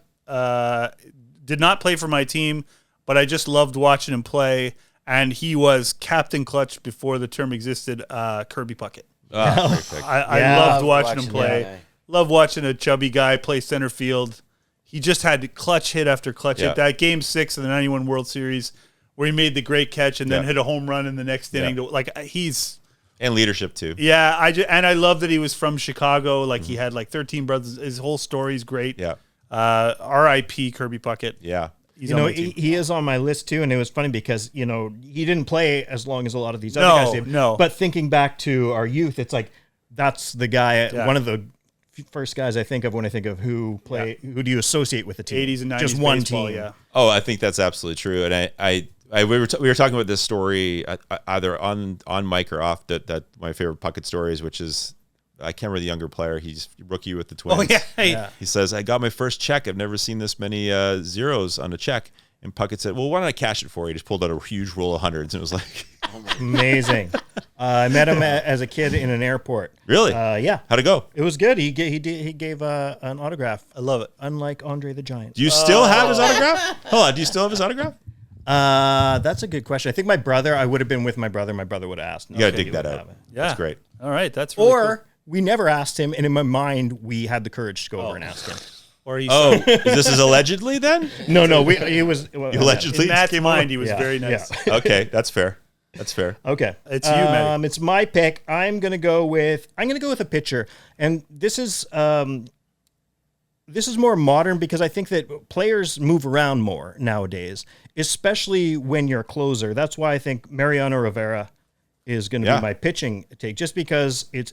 E: Did not play for my team, but I just loved watching him play. And he was Captain Clutch before the term existed, Kirby Puckett. I loved watching him play.
H: Yeah.
E: Loved watching a chubby guy play center field. He just had clutch hit after clutch hit. That Game 6 of the 91 World Series where he made the great catch and then hit a home run in the next inning. He's...
F: And leadership too.
E: Yeah, I love that he was from Chicago. Like he had 13 brothers. His whole story's great.
F: Yeah.
E: R.I.P. Kirby Puckett.
F: Yeah.
E: He's on my team.
G: He is on my list too, and it was funny because he didn't play as long as a lot of these other guys did.
E: No.
G: But thinking back to our youth, it's like that's the guy. One of the first guys I think of when I think of who do you associate with the team?
E: 80s and 90s
G: just one
E: baseball,
G: team.
E: Yeah.
F: Oh, I think that's absolutely true. And we were talking about this story either on mic or off that my favorite Puckett stories, which is I can't remember the younger player. He's rookie with the Twins.
E: Oh yeah.
F: He says, "I got my first check. I've never seen this many zeros on a check." And Puckett said, "Well, why don't I cash it for you?" He just pulled out a huge roll of hundreds, and it was like
G: amazing. I met him as a kid in an airport.
F: Really?
G: Yeah.
F: How'd it go?
G: It was good. He gave an autograph.
E: I love it.
G: Unlike Andre the Giant.
F: Do you still have his autograph? Hold on. Do you still have his autograph?
G: That's a good question. I think I would have been with my brother. My brother would have asked.
F: You got to dig that out.
E: Yeah.
F: That's great.
E: All right. That's really cool.
G: We never asked him, and in my mind, we had the courage to go over and ask him.
E: Or he
F: Oh, this is allegedly then?
G: No, he was
F: Allegedly?
E: in Matt's mind, he was very nice.
G: Yeah.
F: Okay, that's fair. That's fair.
G: Okay,
E: It's you, Matty.
G: It's my pick. I'm gonna go with a pitcher, and this is more modern because I think that players move around more nowadays, especially when you're a closer. That's why I think Mariano Rivera is going to be my pitching take, just because it's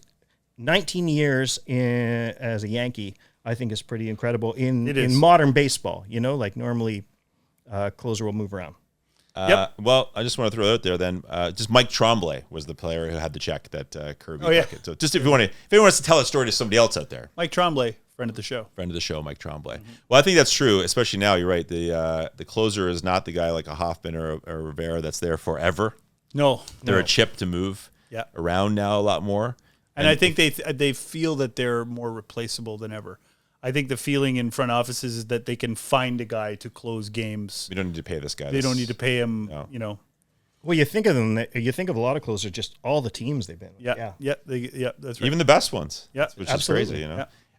G: 19 years as a Yankee. I think is pretty incredible in modern baseball. Like normally, closer will move around.
F: Well, I just want to throw it out there then. Just Mike Tremblay was the player who had the check that Kirby Puckett. So just if anyone wants to tell a story to somebody else out there.
E: Mike Tremblay, friend of the show.
F: Friend of the show, Mike Tremblay. Mm-hmm. Well, I think that's true, especially now. You're right. The closer is not the guy like a Hoffman or Rivera that's there forever.
E: No.
F: They're a chip to move around now a lot more.
E: And I think they feel that they're more replaceable than ever. I think the feeling in front offices is that they can find a guy to close games.
F: We don't need to pay this guy.
E: They don't need to pay him,
G: Well, you think of them. You think of a lot of closers, just all the teams they've been.
E: Yeah, that's right.
F: Even the best ones.
E: Yeah,
F: which
G: absolutely.
F: is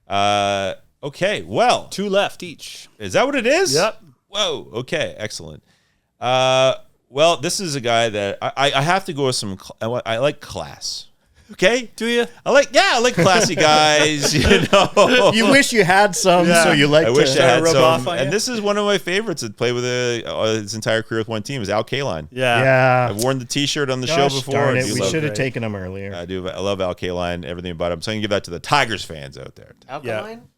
F: crazy. Okay, well,
E: 2 left each.
F: Is that what it is?
E: Yep.
F: Whoa. Okay, excellent. Well, this is a guy that I have to go with some. I like class. Okay,
E: Do you?
F: I like classy guys. You know,
G: You wish you had some,
E: Yeah.
G: so you like
F: I
G: to.
F: wish I had
E: rub
F: some.
E: off on you?
F: And this is one of my favorites that played with his entire career with one team is Al Kaline.
E: Yeah.
G: Yeah.
F: I've worn the T-shirt on the
G: Gosh,
F: show before.
G: darn
F: I
G: it,
F: do
G: we
F: love-
G: should have
E: great.
G: taken him earlier.
F: I do. I love Al Kaline, everything about him. So I'm gonna give that to the Tigers fans out there.
H: Alkaline?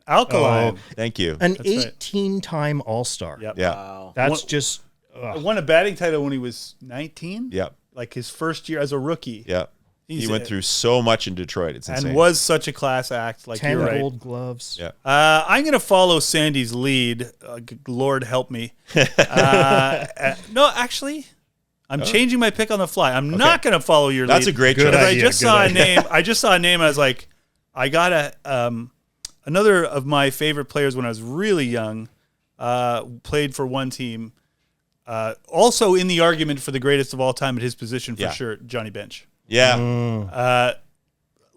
E: Alkaline.
F: Thank you.
G: An
E: That's right.
G: 18-time All-Star.
E: Yep.
F: Yeah.
H: Wow.
G: That's
E: What-
G: just.
E: Won a batting title when he was 19.
F: Yep.
E: Like his first year as a rookie.
F: Yep. He
E: He's
F: went
E: a-
F: through so much in Detroit. It's insane.
E: And was such a class act. Like
G: 10
E: you're right.
G: gold gloves.
F: Yeah.
E: I'm going to follow Sandy's lead. Lord help me. No, actually, I'm changing my pick on the fly. I'm not going to follow your lead.
F: That's a great
G: Good
F: choice.
E: Because I
G: idea,
E: just
G: good
E: saw
G: idea.
E: a name. I just saw a name. I was like, I got another of my favorite players when I was really young. Played for one team. Also in the argument for the greatest of all time at his position for
F: Yeah.
E: sure, Johnny Bench.
F: Yeah.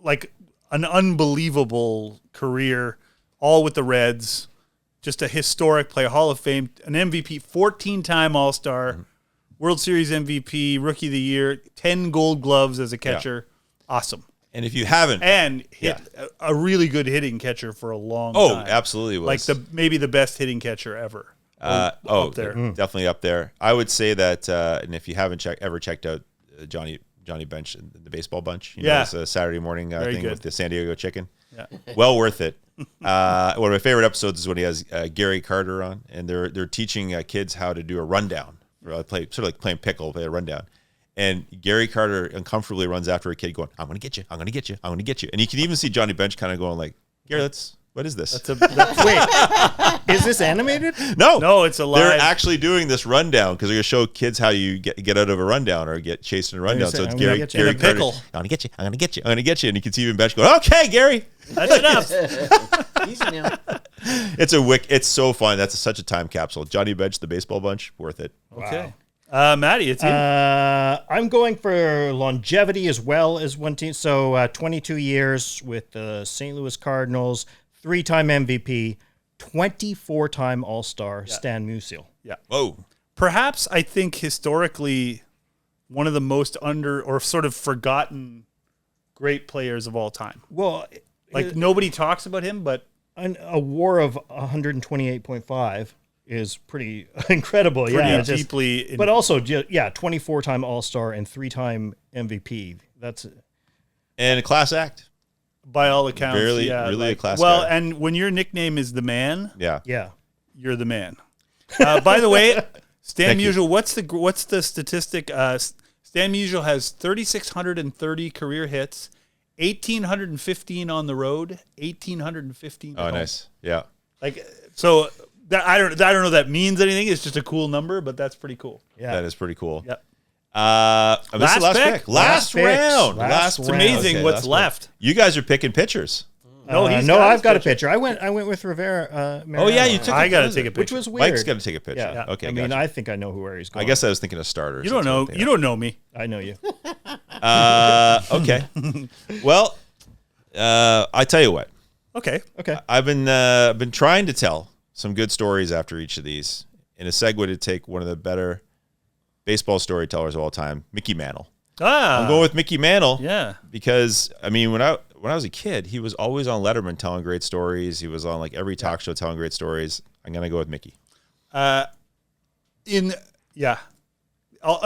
E: Like an unbelievable career, all with the Reds. Just a historic player, Hall of Fame, an MVP, 14-time All-Star, World Series MVP, Rookie of the Year, 10 Gold Gloves as a catcher. Awesome.
F: And if you haven't,
E: And hit a really good hitting catcher for a long
F: oh,
E: time.
F: absolutely was.
E: Like maybe the best hitting catcher ever. Up there.
F: Definitely up there. I would say that, and if you haven't ever checked out Johnny Bench and the baseball bunch, you know,
E: Yeah.
F: it's a Saturday morning
E: Very
F: thing
E: good.
F: with the San Diego Chicken.
E: Yeah.
F: Well worth it. One of my favorite episodes is when he has Gary Carter on, and they're teaching kids how to do a rundown, or sort of like playing pickle, play a rundown. And Gary Carter uncomfortably runs after a kid, going, "I'm going to get you, I'm going to get you, I'm going to get you." And you can even see Johnny Bench kind of going like, "Gary, what is this?"
G: Wait, is this animated?
F: No,
E: it's a
F: They're
E: live-
F: actually doing this rundown because they're going to show kids how you get out of a rundown or get chased in a rundown.
G: say,
F: So it's
G: I'm gonna
F: Gary
G: get you
F: Gary
E: in a
F: Carter.
E: pickle.
F: I'm going to get you. I'm going to get you. I'm going to get you. And you can see even Bench going, "Okay, Gary."
E: That's enough.
H: Easy now.
F: It's so fun. That's such a time capsule. Johnny Bench, the baseball bunch, worth it.
E: Okay. Maddie, it's you.
G: I'm going for longevity as well as one team. So 22 years with the St. Louis Cardinals, 3-time MVP, 24-time All-Star, Stan Musial.
F: Whoa.
E: Perhaps I think historically one of the most under or sort of forgotten great players of all time.
G: Well,
E: Like nobody talks about him, but
G: a WAR of 128.5 is pretty incredible.
E: pretty
G: Yeah, just-
E: deeply.
G: but also, 24-time All-Star and 3-time MVP. That's
F: And a class act.
E: by all accounts,
F: Really
E: yeah,
F: a class
E: Well,
F: guy.
E: and when your nickname is the man,
F: Yeah.
G: yeah.
E: you're the man. By the way, Stan
F: Thank you.
E: Musial, what's the statistic? Stan Musial has 3,630 career hits, 1,815 on the road, 1,815.
F: Oh,
E: at home.
F: nice. Yeah.
E: Like so, that I don't know if that means anything. It's just a cool number, but that's pretty cool.
G: Yeah.
F: That is pretty cool.
E: Yep.
F: This is the last
E: pick.
F: pick.
G: Last
F: Last
G: picks.
F: round.
G: Last
F: Last
E: It's
G: round.
E: amazing
F: Okay,
E: what's
F: last pick.
E: left.
F: You guys are picking pitchers.
E: No, he's
G: no,
E: got
G: I've
E: his
G: got a
E: picture.
G: picture. I went with Rivera.
F: Oh, yeah,
G: Mariano,
F: you took
E: I
F: a
E: got to
F: picture.
E: take a
G: which
E: picture.
G: was weird.
F: Mike's got to take a picture.
G: Yeah.
F: Okay,
G: I mean,
F: gotcha.
G: I think I know where he's
F: I
G: going.
F: guess I was thinking of starters.
E: You don't know. You don't know me.
G: I know you.
F: Okay. Well, I tell you what.
E: Okay.
G: Okay.
F: I've been trying to tell some good stories after each of these in a segue to take one of the better baseball storytellers of all time, Mickey Mantle. I'm going with Mickey Mantle.
E: Yeah.
F: Because I mean, when I was a kid, he was always on Letterman telling great stories. He was on like every talk show telling great stories. I'm gonna go with Mickey.
E: An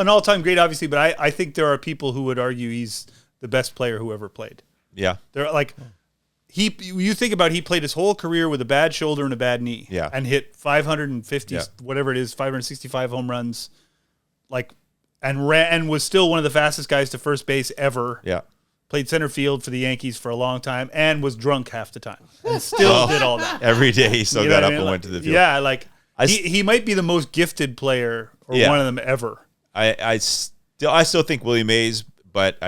E: all-time great, obviously, but I think there are people who would argue he's the best player who ever played.
F: Yeah.
E: They're like you think about he played his whole career with a bad shoulder and a bad knee.
F: Yeah.
E: And hit 550
F: Yeah.
E: whatever it is, 565 home runs, like and was still one of the fastest guys to first base ever.
F: Yeah.
E: Played center field for the Yankees for a long time and was drunk half the time. And still did all that.
F: Every day he still
E: You know
F: got
E: what
F: up
E: I mean?
F: and
E: Like,
F: went to the field.
E: Yeah, like
F: I
E: he might be the most gifted player or
F: Yeah.
E: one of them ever.
F: I still think Willie Mays, but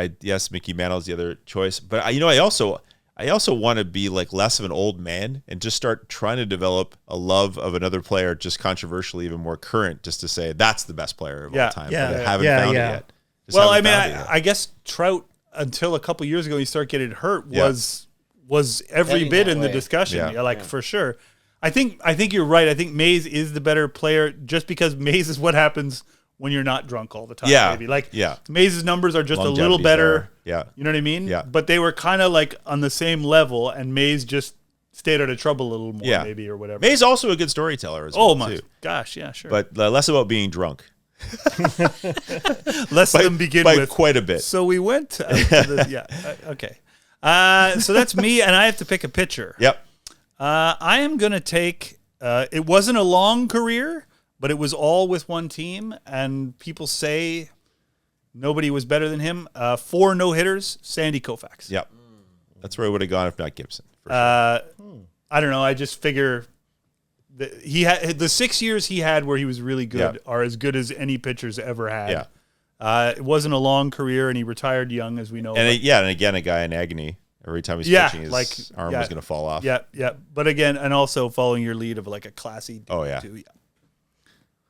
F: Mickey Mantle's the other choice. But I also want to be like less of an old man and just start trying to develop a love of another player, just controversially even more current, just to say that's the best player of
E: Yeah.
F: all time.
G: Yeah.
F: But I haven't
G: Yeah,
F: found
G: yeah.
F: it yet. Just
E: Well, I
F: haven't
E: mean,
F: found it yet.
E: I guess Trout until a couple years ago he started getting hurt
F: Yeah.
E: was every
H: Heading
E: bit
H: that
E: in the
H: way.
E: discussion.
F: Yeah.
E: Yeah, like for sure. I think you're right. I think Mays is the better player just because Mays is what happens when you're not drunk all the time.
F: Yeah.
E: Maybe like
F: Yeah.
E: Maze's numbers are just a little
F: Longevity's
E: better.
F: there. Yeah.
E: You know what I mean?
F: Yeah.
E: But they were kind of like on the same level, and Maze just stayed out of trouble a little more,
F: Yeah.
E: maybe, or whatever.
F: May's also a good storyteller as
E: Oh
F: well,
E: my
F: too.
E: gosh, yeah, sure.
F: But less about being drunk.
E: Less than begin
F: by
E: with.
F: quite a bit.
E: So we went to okay. So that's me, and I have to pick a pitcher.
F: Yep.
E: I am going to take, it wasn't a long career, but it was all with one team, and people say nobody was better than him. 4 no-hitters, Sandy Koufax.
F: Yep. That's where I would have gone if not Gibson. For sure.
E: I don't know. I just figure that he had the 6 years he had where he was really good are as good as any pitcher's ever had.
F: Yeah.
E: It wasn't a long career, and he retired young, as we know.
F: And and again, a guy in agony. Every time he's pitching, his arm was going to fall off.
E: Yeah, yeah. But again, and also following your lead of like a classy dude.
F: Oh, yeah.
E: Too, yeah.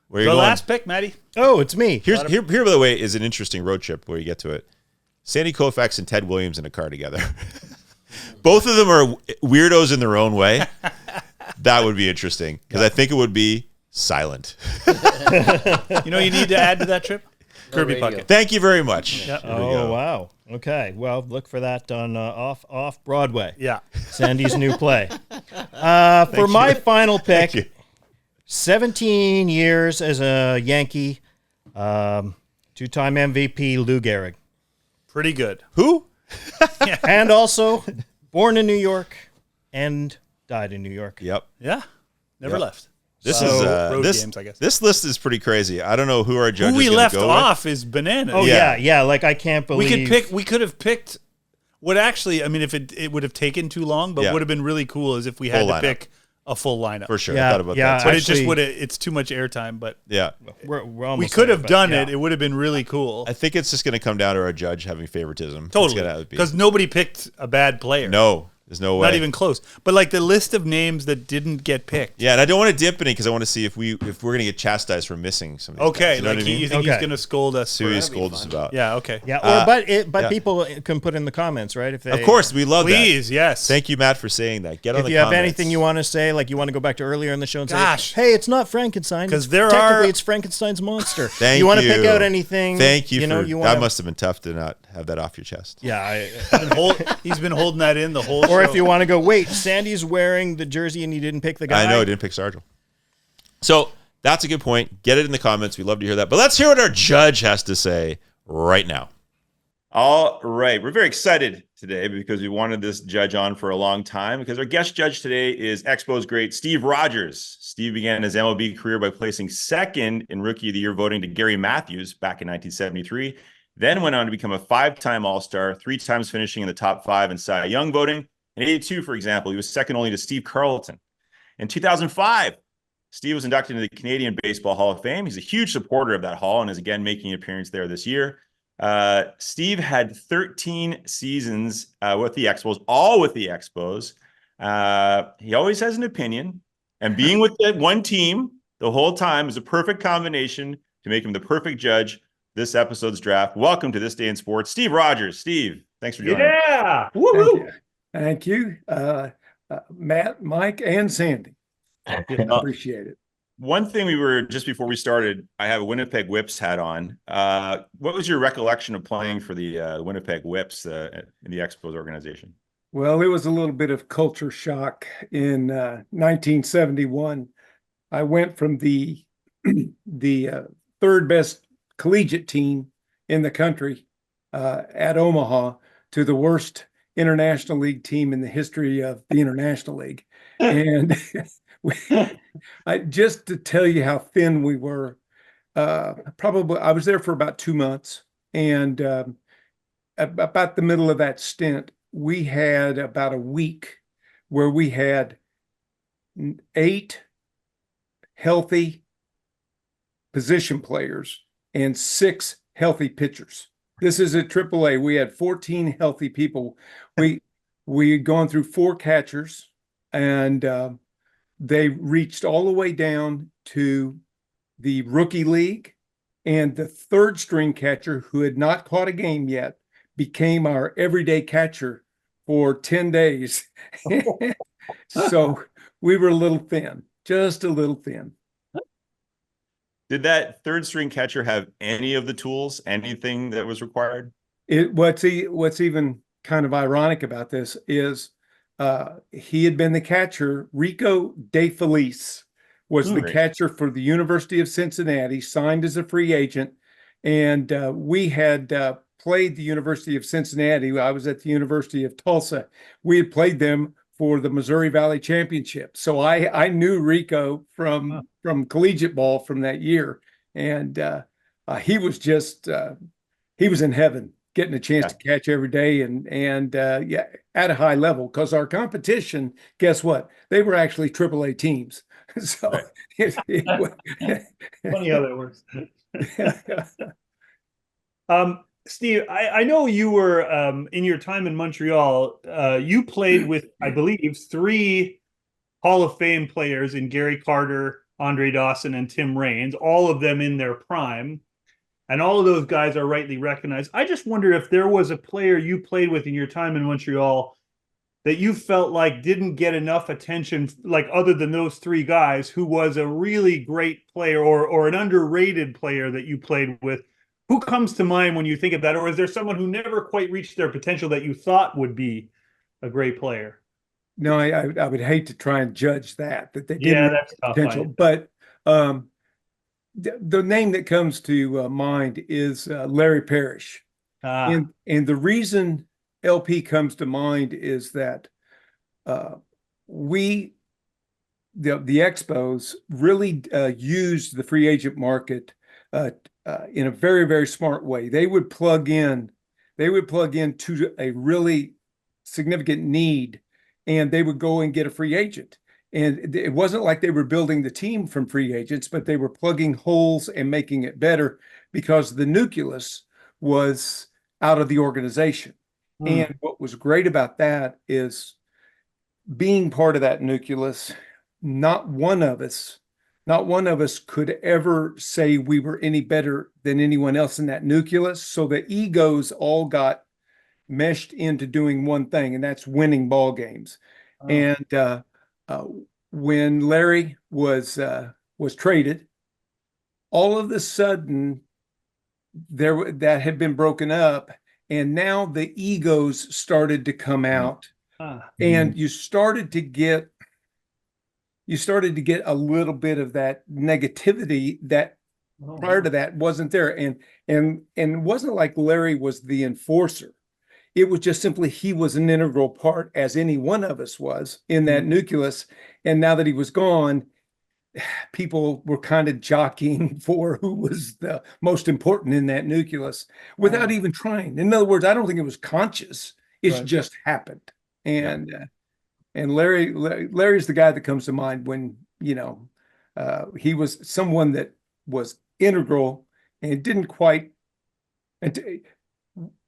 F: Where you
E: The
F: going?
E: last pick, Matty.
G: Oh, it's me.
F: Here, by the way, is an interesting road trip where you get to it. Sandy Koufax and Ted Williams in a car together. Both of them are weirdos in their own way. That would be interesting because I think it would be silent.
E: You know, you need to add to that trip. Kirby
H: radio.
E: Puckett.
F: Thank you very much.
E: Yeah.
F: There we
G: Oh,
F: go.
G: wow. Okay. Well, look for that on off Broadway.
E: Yeah.
G: Sandy's new play. For my final pick,
F: you.
G: 17 years as a Yankee, 2-time MVP Lou Gehrig.
E: Pretty good.
F: Who?
G: And also born in New York and died in New York.
F: Yep.
E: Yeah. Never
F: Yep.
E: left.
F: This
G: So,
F: is
E: road
F: this
E: games, I guess.
F: this list is pretty crazy. I don't know who our judge
E: Who
F: is
E: we
F: gonna
E: left
F: go
E: off is bananas.
G: Oh,
F: Yeah.
G: yeah. Like, I can't believe.
E: We could have picked what actually, I mean, if it would have taken too long, but
F: Yeah.
E: would have been really cool is if we had
F: Full
E: to
F: lineup.
E: pick a full lineup.
F: for sure.
G: Yeah,
F: I thought about
G: yeah.
F: that.
E: But it
G: Actually-
E: just would have, it's too much airtime, but
F: Yeah.
G: We're almost
E: we could
G: there,
E: have
G: but
E: done
G: yeah.
E: it. It would have been really cool.
F: I think it's just going to come down to our judge having favoritism. It's
E: Totally.
F: gonna be-
E: Because nobody picked a bad player.
F: no, there's no way.
E: Not even close. But like the list of names that didn't get picked.
F: Yeah, and I don't want to dip in it because I want to see if we're going to get chastised for missing some of these
E: Okay.
F: guys. You know
E: Like
F: what I mean?
E: you think he's
G: Okay.
E: going to scold us?
F: See what
E: for-
F: he scolds us about.
E: Yeah. Okay.
G: Yeah, but
F: yeah.
G: people can put in the comments, right? If they,
F: Of course, we love
E: Please.
F: that.
E: Yes.
F: Thank you, Matt, for saying that. Get on
G: If
F: the
G: you have
F: comments.
G: anything you want to say, like you want to go back to earlier in the show and
E: Gosh.
G: say, "Hey, it's not Frankenstein,
E: 'Cause
G: it's-
E: there
G: technically
E: are-
G: it's Frankenstein's monster."
F: Thank
G: you want to
F: you.
G: pick out anything?
F: Thank you,
G: You know,
F: for
G: you
F: that.
G: want
F: Must have been tough to not have that off your chest.
G: Yeah,
E: He's been holding that in the whole
G: or
E: show.
G: if you want to go, wait, Sandy's wearing the jersey and he didn't pick the guy.
F: I know I didn't pick Sargent. So that's a good point. Get it in the comments. We'd love to hear that. But let's hear what our judge has to say right now. All right. We're very excited today because we wanted this judge on for a long time because our guest judge today is Expo's great Steve Rogers. Steve began his MLB career by placing second in Rookie of the Year voting to Gary Matthews back in 1973, then went on to become a 5-time All-Star, 3 times finishing in the top 5 in Cy Young voting. In 82, for example, he was second only to Steve Carlton. In 2005, Steve was inducted into the Canadian Baseball Hall of Fame. He's a huge supporter of that hall and is again making an appearance there this year. Steve had 13 seasons with the Expos, all with the Expos. He always has an opinion, and being with that one team the whole time is a perfect combination to make him the perfect judge this episode's draft. Welcome to This Day in Sports, Steve Rogers. Steve, thanks for joining.
I: Yeah. Woo-hoo. Thank you. Matt, Mike, and Sandy. Appreciate it.
F: One thing we were just before we started, I have a Winnipeg Whips hat on. What was your recollection of playing for the Winnipeg Whips in the Expos organization?
I: Well, it was a little bit of culture shock in 1971. I went from the third best collegiate team in the country at Omaha to the worst International League team in the history of the International League. And just to tell you how thin we were, probably I was there for about 2 months. And about the middle of that stint, we had about a week where we had 8 healthy position players and 6 healthy pitchers. This is at AAA. We had 14 healthy people. We had gone through 4 catchers, and they reached all the way down to the rookie league, and the third string catcher, who had not caught a game yet, became our everyday catcher for 10 days. So we were a little thin, just a little thin.
F: Did that third string catcher have any of the tools, anything that was required?
I: What's even kind of ironic about this is he had been the catcher. Rico De Felice was the catcher for the University of Cincinnati, signed as a free agent. And we had played the University of Cincinnati. I was at the University of Tulsa. We had played them for the Missouri Valley Championship. So I knew Rico from collegiate ball from that year. And he was just he was in heaven, getting a chance to catch every day and yeah, at a high level, because our competition, guess what? They were actually AAA teams. So
E: funny how that works. Steve, I know you were in your time in Montreal, you played with, I believe, 3 Hall of Fame players in Gary Carter, Andre Dawson, and Tim Raines, all of them in their prime. And all of those guys are rightly recognized. I just wonder if there was a player you played with in your time in Montreal that you felt like didn't get enough attention, like other than those 3 guys, who was a really great player or an underrated player that you played with. Who comes to mind when you think of that? Or is there someone who never quite reached their potential that you thought would be a great player?
I: No, I would hate to try and judge that they didn't reach
E: that's tough,
I: potential. But the name that comes to mind is Larry Parrish. And the reason LP comes to mind is that the Expos really used the free agent market in a very, very smart way. They would plug in to a really significant need, and they would go and get a free agent. And it wasn't like they were building the team from free agents, but they were plugging holes and making it better because the nucleus was out of the organization. And what was great about that is being part of that nucleus, not one of us could ever say we were any better than anyone else in that nucleus. So the egos all got meshed into doing one thing, and that's winning ball games. And when Larry was traded, all of a sudden that had been broken up, and now the egos started to come out, and you started to get a little bit of that negativity that prior to that wasn't there. And it wasn't like Larry was the enforcer. It was just simply he was an integral part, as any one of us was, in that nucleus. And now that he was gone, people were kind of jockeying for who was the most important in that nucleus without even trying. In other words, I don't think it was conscious. It's just happened. And Larry's the guy that comes to mind when, he was someone that was integral and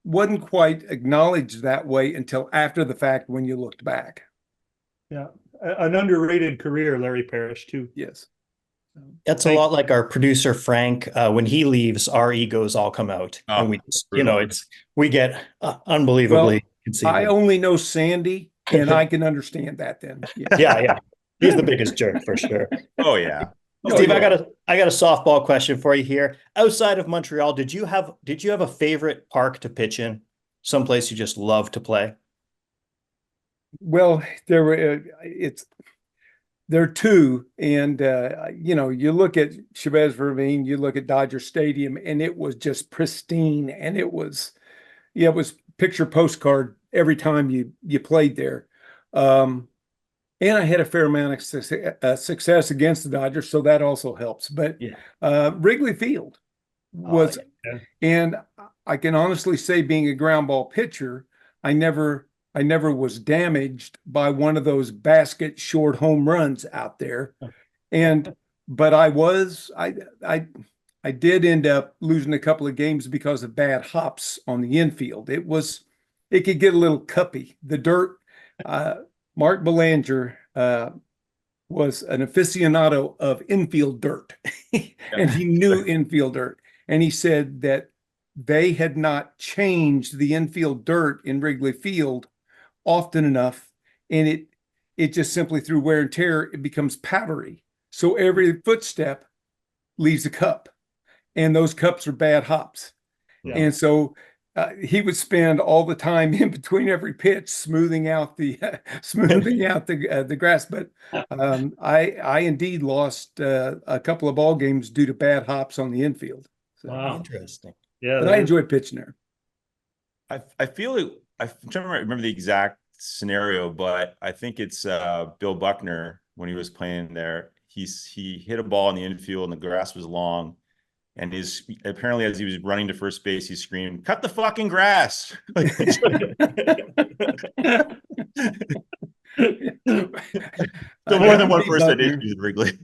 I: wasn't quite acknowledged that way until after the fact when you looked back.
E: Yeah. An underrated career, Larry Parrish, too.
I: Yes.
G: That's a lot like our producer, Frank. When he leaves, our egos all come out. And we just, we get unbelievably conceited.
I: I only know Sandy, and I can understand that then.
G: Yeah. He's the biggest jerk for sure.
F: Oh, yeah.
G: Steve, I got a softball question for you here. Outside of Montreal, did you have a favorite park to pitch in? Someplace you just love to play?
I: Well, there are 2, and you look at Chavez Ravine, you look at Dodger Stadium, and it was just pristine, and it was picture postcard every time you played there. And I had a fair amount of success against the Dodgers, so that also helps. But Wrigley Field was, and I can honestly say, being a ground ball pitcher, I never was damaged by one of those basket short home runs out there. But I did end up losing a couple of games because of bad hops on the infield. It could get a little cuppy. The dirt. Mark Belanger was an aficionado of infield dirt, and he knew infield dirt. And he said that they had not changed the infield dirt in Wrigley Field often enough, and it just simply through wear and tear, it becomes powdery. So every footstep leaves a cup, and those cups are bad hops.
E: Yeah.
I: And so he would spend all the time in between every pitch smoothing out the the grass. But I indeed lost a couple of ball games due to bad hops on the infield. So,
E: Wow.
G: Interesting.
E: Yeah.
I: but I enjoyed pitching there.
F: I feel it. I'm trying to remember the exact scenario, but I think it's Bill Buckner when he was playing there. He hit a ball in the infield and the grass was long, and apparently as he was running to first base, he screamed, "Cut the fucking grass!" So more than one person that issues at Wrigley.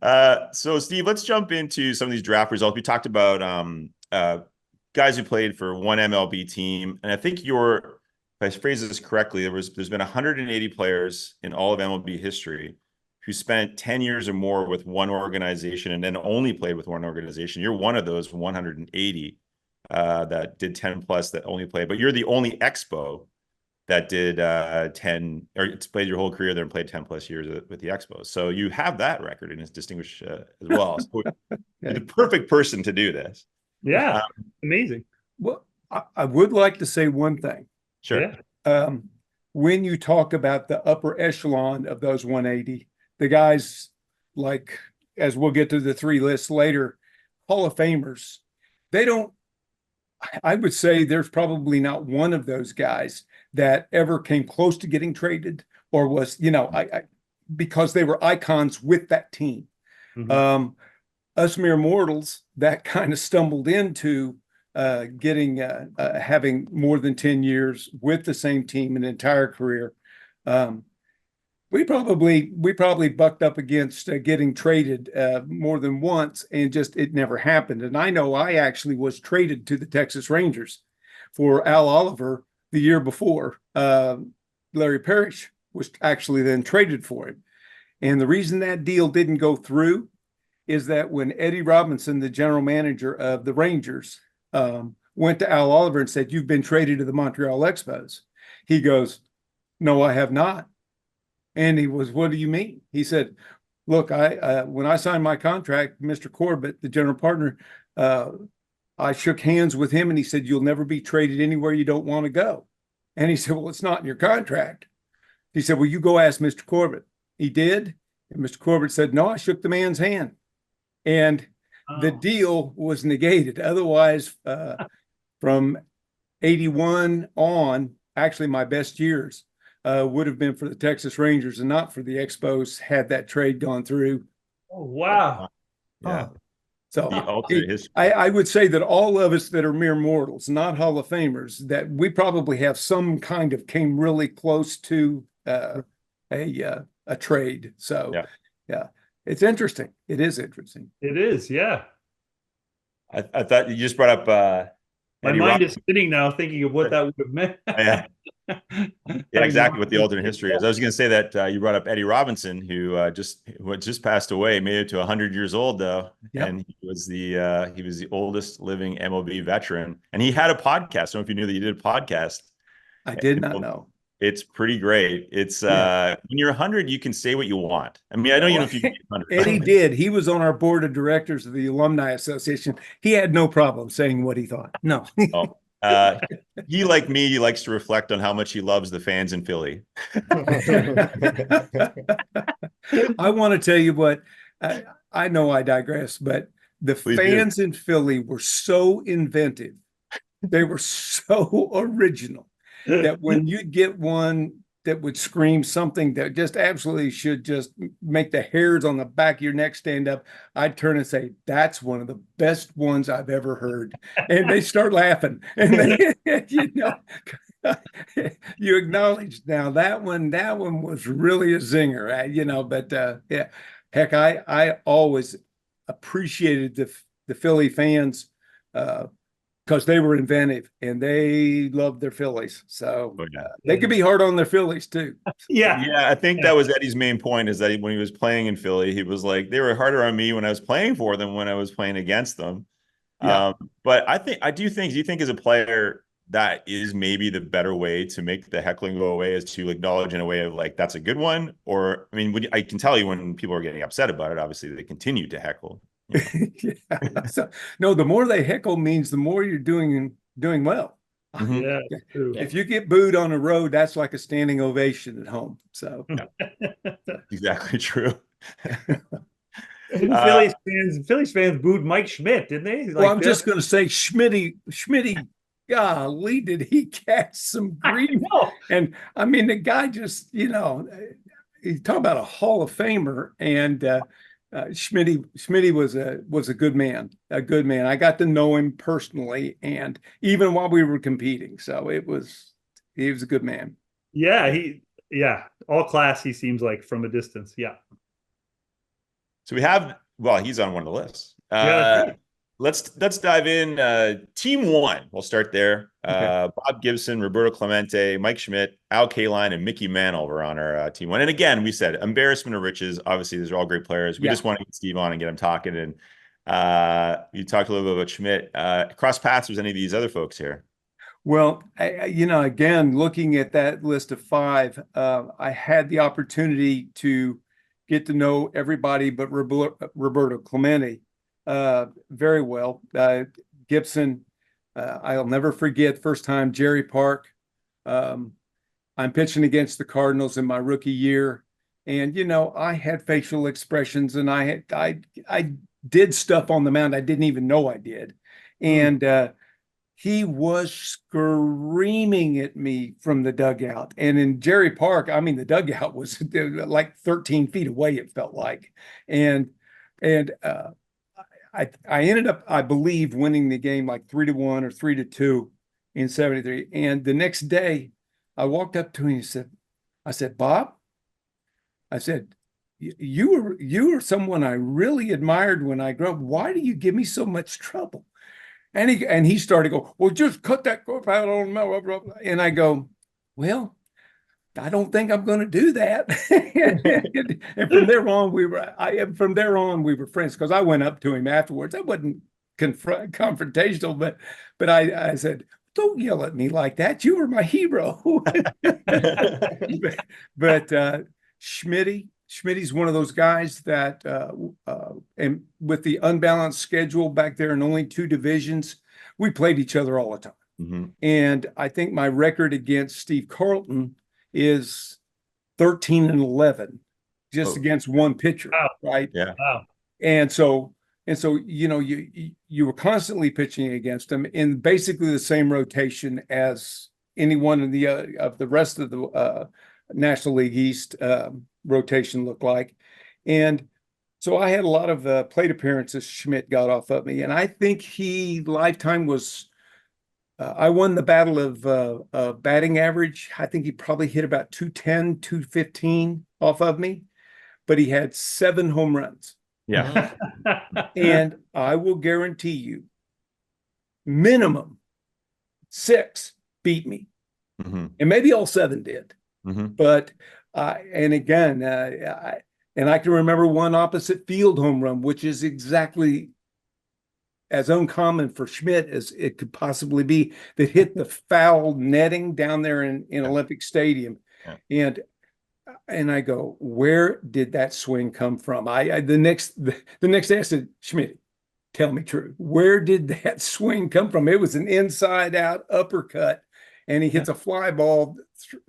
I: Yeah.
F: So Steve, let's jump into some of these draft results. We talked about guys who played for one MLB team, and I think if I phrase this correctly, there's been 180 players in all of MLB history who spent 10 years or more with one organization and then only played with one organization. You're one of those 180 that did 10 plus that only played, but you're the only Expo that did 10 or it's played your whole career there and played 10 plus years with the Expos. So you have that record and it's distinguished as well. So you're the perfect person to do this.
E: Yeah. Amazing.
I: Well, I would like to say one thing.
F: Sure.
E: Yeah.
I: When you talk about the upper echelon of those 180, the guys like, as we'll get to the three lists later, Hall of Famers, I would say there's probably not one of those guys that ever came close to getting traded or was, because they were icons with that team.
E: Mhm.
I: Us mere mortals that kind of stumbled into getting having more than 10 years with the same team an entire career. We probably bucked up against getting traded more than once, and just it never happened. And I know I actually was traded to the Texas Rangers for Al Oliver the year before. Larry Parrish was actually then traded for him. And the reason that deal didn't go through is that when Eddie Robinson, the general manager of the Rangers, went to Al Oliver and said, "You've been traded to the Montreal Expos," he goes, "No, I have not." And he was, "What do you mean?" He said, "Look, when I signed my contract, Mr. Corbett, the general partner, I shook hands with him and he said, 'You'll never be traded anywhere you don't want to go.'" And he said, "Well, it's not in your contract." He said, "Well, you go ask Mr. Corbett." He did. And Mr. Corbett said, "No, I shook the man's hand." And the deal was negated. Otherwise, from 81 on, actually my best years would have been for the Texas Rangers and not for the Expos had that trade gone through.
E: Oh, wow.
F: Yeah.
I: So
F: The alternate history.
I: I would say that all of us that are mere mortals, not Hall of Famers, that we probably have some kind of came really close to a trade. So yeah, it's interesting. It is interesting.
E: It is. Yeah.
F: I thought you just brought up
E: My
F: Eddie
E: mind
F: Rock-
E: is spinning now thinking of what that would have meant.
F: Yeah. Yeah, exactly what the alternate history is. I was going to say that you brought up Eddie Robinson, who just passed away, made it to 100 years old though,
I: Yep.
F: and he was the oldest living MLB veteran, and he had a podcast. I don't know if you knew that he did a podcast.
I: I did not know.
F: It's pretty great. It's when you're 100, you can say what you want. I mean, I know you know if you get 100.
I: Eddie did. He was on our board of directors of the Alumni Association. He had no problem saying what he thought. No.
F: He, like me, he likes to reflect on how much he loves the fans in Philly.
I: I want to tell you what, I know I digress, but the
F: Please
I: fans in Philly were so inventive. They were so original that when you get one that would scream something that just absolutely should just make the hairs on the back of your neck stand up, I'd turn and say, "That's one of the best ones I've ever heard." And they start laughing. And they, you acknowledge now that one was really a zinger, but yeah, heck, I always appreciated the Philly fans, because they were inventive and they loved their Phillies. So they could be hard on their Phillies too.
E: Yeah.
F: I think that was Eddie's main point, is that when he was playing in Philly, he was like, they were harder on me when I was playing for them when I was playing against them.
I: Yeah.
F: But do you think as a player, that is maybe the better way to make the heckling go away, is to acknowledge in a way of like, that's a good one? Or, I mean, I can tell you when people are getting upset about it, obviously they continue to heckle.
I: Yeah. So, no, the more they heckle means the more you're doing well.
F: Mhm.
A: Yeah, true.
I: If you get booed on the road, that's like a standing ovation at home. So
F: Exactly true.
A: Phillies fans booed Mike Schmidt, didn't they?
I: well, I'm just going to say Schmitty, golly, did he catch some grief? And I mean, the guy just, you talk about a Hall of Famer, and Schmitty was a good man, I got to know him personally, and even while we were competing, so he was a good man.
A: Yeah, all class. He seems like from a distance. Yeah.
F: So he's on one of the lists.
A: Yeah.
F: Let's dive in. Team 1, we'll start there.
I: Okay.
F: Bob Gibson, Roberto Clemente, Mike Schmidt, Al Kaline, and Mickey Mantle were on our Team 1. And again, we said embarrassment of riches. Obviously, these are all great players. We just want to get Steve on and get him talking. And you talked a little bit about Schmidt. Cross paths with any of these other folks here?
I: Well, again, looking at that list of 5, I had the opportunity to get to know everybody but Roberto Clemente very well. Gibson, I'll never forget first time Jerry Park. I'm pitching against the Cardinals in my rookie year, and I had facial expressions, and I did stuff on the mound I didn't even know I did, and he was screaming at me from the dugout. And in Jerry Park, I mean, the dugout was like 13 feet away, it felt like. And I ended up, I believe, winning the game like 3-1 or 3-2 in 73. And the next day, I walked up to him and I said, Bob, I said, you were someone I really admired when I grew up. Why do you give me so much trouble? And he started to go, well, just cut that crap out on me. And I go, well, I don't think I'm going to do that. And from there on, we were friends, because I went up to him afterwards. I wasn't confrontational, but I said, don't yell at me like that. You were my hero. but Schmitty's one of those guys that, and with the unbalanced schedule back there in only 2 divisions, we played each other all the time.
F: Mm-hmm.
I: And I think my record against Steve Carlton is 13-11, just against one pitcher.
A: Wow.
I: Right?
A: Yeah. Wow.
I: And so you were constantly pitching against him in basically the same rotation as anyone in the of the rest of the National League East rotation looked like. And so I had a lot of plate appearances Schmidt got off of me, and I think lifetime was I won the battle of batting average. I think he probably hit about 210, 215 off of me, but he had 7 home runs.
F: Yeah.
I: And I will guarantee you, minimum 6 beat me.
F: Mm-hmm.
I: And maybe all 7 did.
F: Mm-hmm.
I: But, and again, I can remember one opposite field home run, which is exactly as uncommon for Schmidt as it could possibly be, that hit the foul netting down there in Olympic Stadium. Yeah. And I go, where did that swing come from? The next day I said, Schmidt, tell me true. Where did that swing come from? It was an inside out uppercut, and he hits a fly ball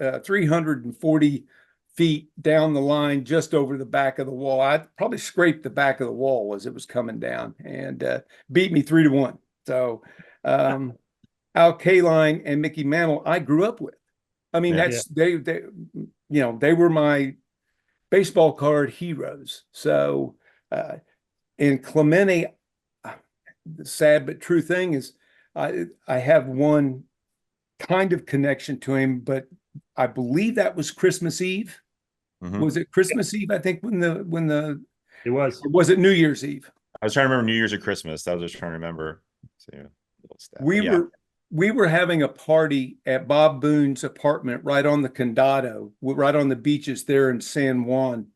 I: 340 feet down the line, just over the back of the wall. I probably scraped the back of the wall as it was coming down, and beat me 3-1. So Al Kaline and Mickey Mantle, I grew up with. I mean, they were my baseball card heroes. So in Clemente, the sad but true thing is I have one kind of connection to him, but I believe that was Christmas Eve. Mm-hmm. Was it Christmas Eve? I think when
A: it was.
I: Or was it New Year's Eve?
F: I was trying to remember New Year's or Christmas. I was just trying to remember. So,
I: we were having a party at Bob Boone's apartment right on the Condado, right on the beaches there in San Juan,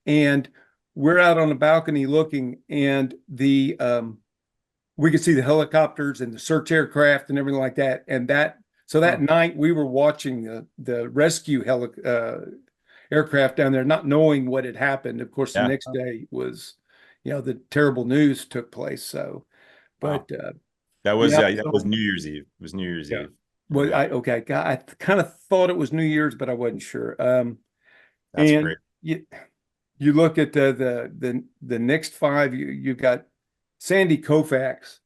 I: and we're out on the balcony looking, and we could see the helicopters and the search aircraft and everything like that, and that So that night we were watching the rescue aircraft down there, not knowing what had happened. Of course, the
F: Yeah.
I: next day was, the terrible news took place. So, but
F: That was
I: yeah,
F: that was New Year's Eve. It was New Year's
A: Yeah.
F: Eve.
I: well, I kind of thought it was New Year's, but I wasn't sure.
F: That's
I: and
F: great.
I: you look at the next five, you've got Sandy Koufax.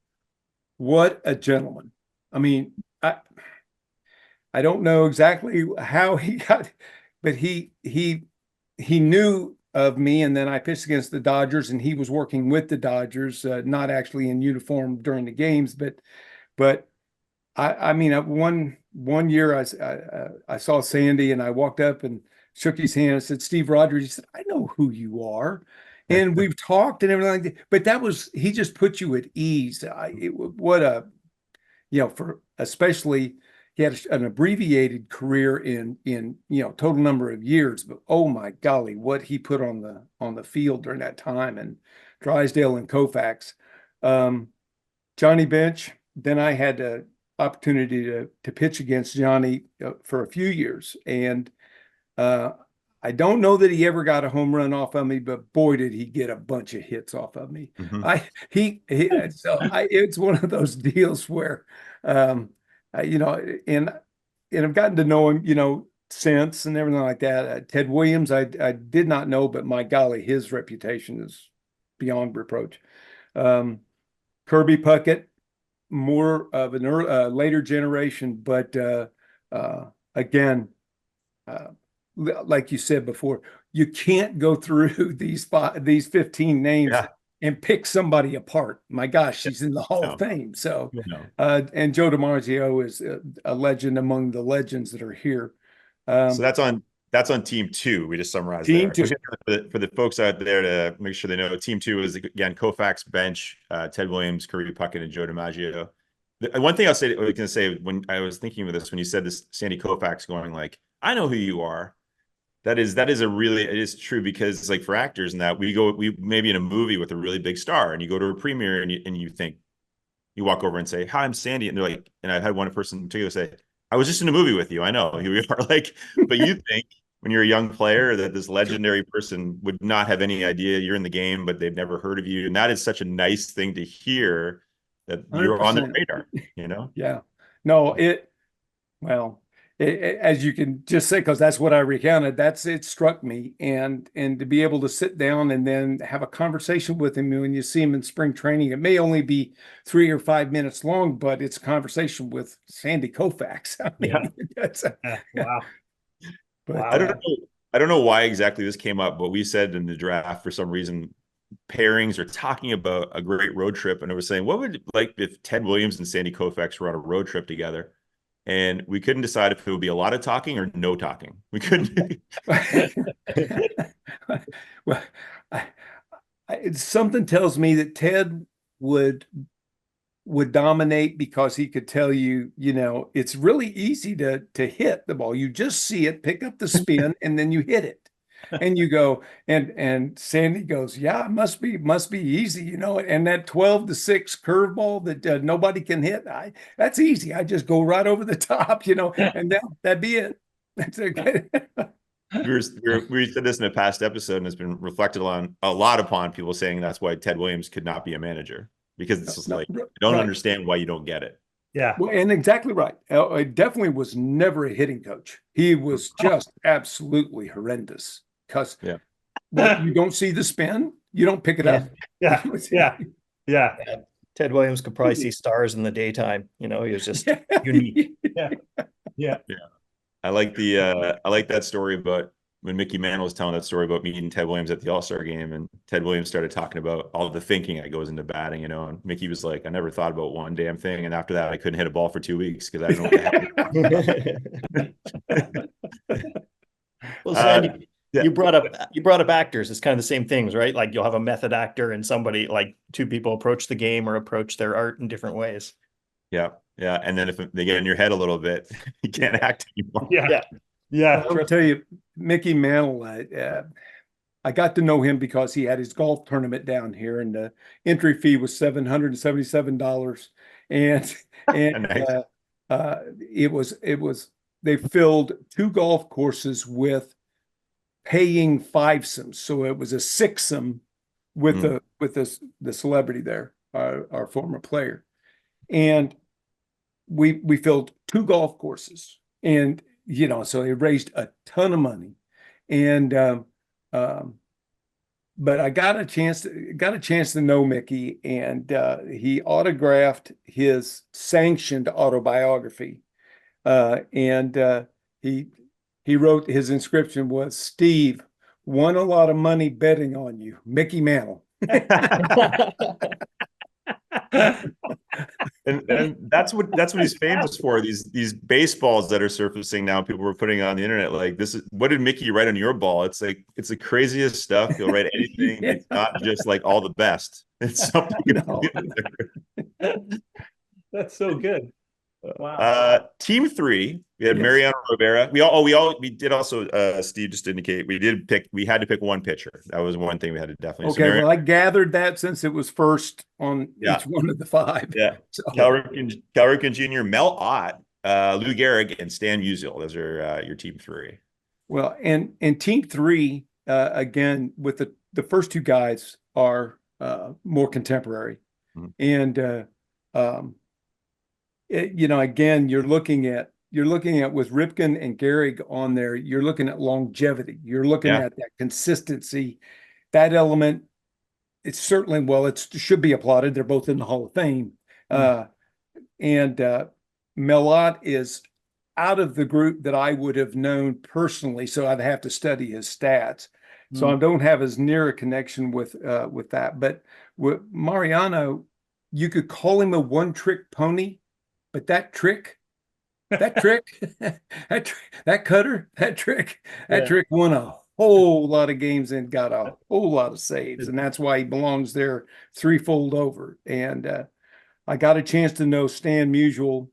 I: What a gentleman. I mean, I don't know exactly how he got, but he knew of me, and then I pitched against the Dodgers, and he was working with the Dodgers, not actually in uniform during the games, but I mean, one year I saw Sandy, and I walked up and shook his hand and said, "Steve Rogers." He said, "I know who you are." And we've talked and everything like that, but he just put you at ease. What a, for especially he had an abbreviated career in total number of years, but oh my golly, what he put on the field during that time, and Drysdale and Koufax. Johnny Bench. Then I had the opportunity to pitch against Johnny for a few years, and I don't know that he ever got a home run off of me, but boy, did he get a bunch of hits off of me. It's one of those deals where, and I've gotten to know him, since and everything like that. Ted Williams, I did not know, but my golly, his reputation is beyond reproach. Kirby Puckett, more of a later generation, but again, like you said before, you can't go through these 15 names and pick somebody apart. My gosh, she's in the Hall of Fame. So, and Joe DiMaggio is a legend among the legends that are here.
F: So that's on team 2. We just summarized
I: Team
F: there.
I: 2.
F: For the folks out there to make sure they know, team 2 is again Koufax, Bench, Ted Williams, Kirby Puckett, and Joe DiMaggio. One thing I was going to say when I was thinking of this, when you said this, Sandy Koufax going like, "I know who you are." That is it is true, because like for actors and that we maybe in a movie with a really big star, and you go to a premiere and you think, you walk over and say, "Hi, I'm Sandy," and they're like, and I had one person in particular say, "I was just in a movie with you. I know who you are." Like, but you think when you're a young player that this legendary person would not have any idea you're in the game, but they've never heard of you, and that is such a nice thing to hear, that you're
I: 100%.
F: on the radar.
I: Yeah. No, as you can just say, because that's what I recounted, it struck me, and to be able to sit down and then have a conversation with him when you see him in spring training. It may only be 3 or 5 minutes long, but it's a conversation with Sandy Koufax. I mean,
A: Wow.
I: But,
F: I don't know why exactly this came up, but we said in the draft, for some reason, pairings or talking about a great road trip, and I was saying, what would like if Ted Williams and Sandy Koufax were on a road trip together? And we couldn't decide if it would be a lot of talking or no talking. We couldn't.
I: Well, something tells me that Ted would dominate, because he could tell you, it's really easy to hit the ball. You just see it, pick up the spin, and then you hit it. And you go, and Sandy goes, "Yeah, it must be easy, and that 12-6 curveball that nobody can hit, that's easy. I just go right over the top, and that'd be it." That's okay.
F: We said this in a past episode, and it's been reflected on a lot upon people saying that's why Ted Williams could not be a manager, because it's just I don't understand why you don't get it.
A: Yeah.
I: Well, and exactly right. It definitely was never a hitting coach. He was just absolutely horrendous. Because you don't see the spin, you don't pick it up.
A: Yeah.
G: Ted Williams could probably see stars in the daytime. He was just unique.
A: Yeah.
F: I like that story about when Mickey Mantle was telling that story about meeting Ted Williams at the All-Star game, and Ted Williams started talking about all the thinking that goes into batting, and Mickey was like, "I never thought about one damn thing, and after that I couldn't hit a ball for 2 weeks because I don't know what happened."
G: Well, Sandy, you brought up actors. It's kind of the same things, right? Like you'll have a method actor and somebody, like two people approach the game or approach their art in different ways.
F: Yeah. And then if they get in your head a little bit, you can't act anymore.
A: Yeah.
I: I'll tell you, Mickey Mantle, I got to know him because he had his golf tournament down here, and the entry fee was $777. And
F: Nice.
I: they filled 2 golf courses with paying fivesomes. So it was a sixsome with the celebrity there, our former player. And we filled 2 golf courses, and so it raised a ton of money. And but I got a chance to know Mickey, and he autographed his sanctioned autobiography. And he wrote, his inscription was, "Steve, won a lot of money betting on you, Mickey Mantle."
F: And that's what he's famous for. These baseballs that are surfacing now, people were putting on the internet. Like, this is, what did Mickey write on your ball? It's like, it's the craziest stuff. He'll write anything.
I: Yeah.
F: It's not just like all the best. It's something.
I: No.
A: That's so good. Wow.
F: Team 3, we had
I: Yes.
F: Mariano Rivera. We did also, Steve just indicate we had to pick one pitcher. That was one thing we had to definitely.
I: Okay, well, I gathered that since it was first on
F: Yeah.
I: each one of the 5.
F: Yeah.
I: So,
F: Cal Ripken Jr., Mel Ott, Lou Gehrig, and Stan Musial. Those are your team 3.
I: well, and team 3, again, with the first 2 guys are more contemporary.
F: Mhm.
I: And again, you're looking at with Ripken and Gehrig on there, you're looking at longevity. You're looking
F: Yeah.
I: at that consistency, that element. It's certainly, well, it should be applauded. They're both in the Hall of Fame. And Melot is out of the group that I would have known personally, so I'd have to study his stats. So I don't have as near a connection with that. But with Mariano, you could call him a one-trick pony, but that trick, that cutter, that trick won a whole lot of games and got a whole lot of saves, and that's why he belongs there threefold over. And I got a chance to know Stan Musial.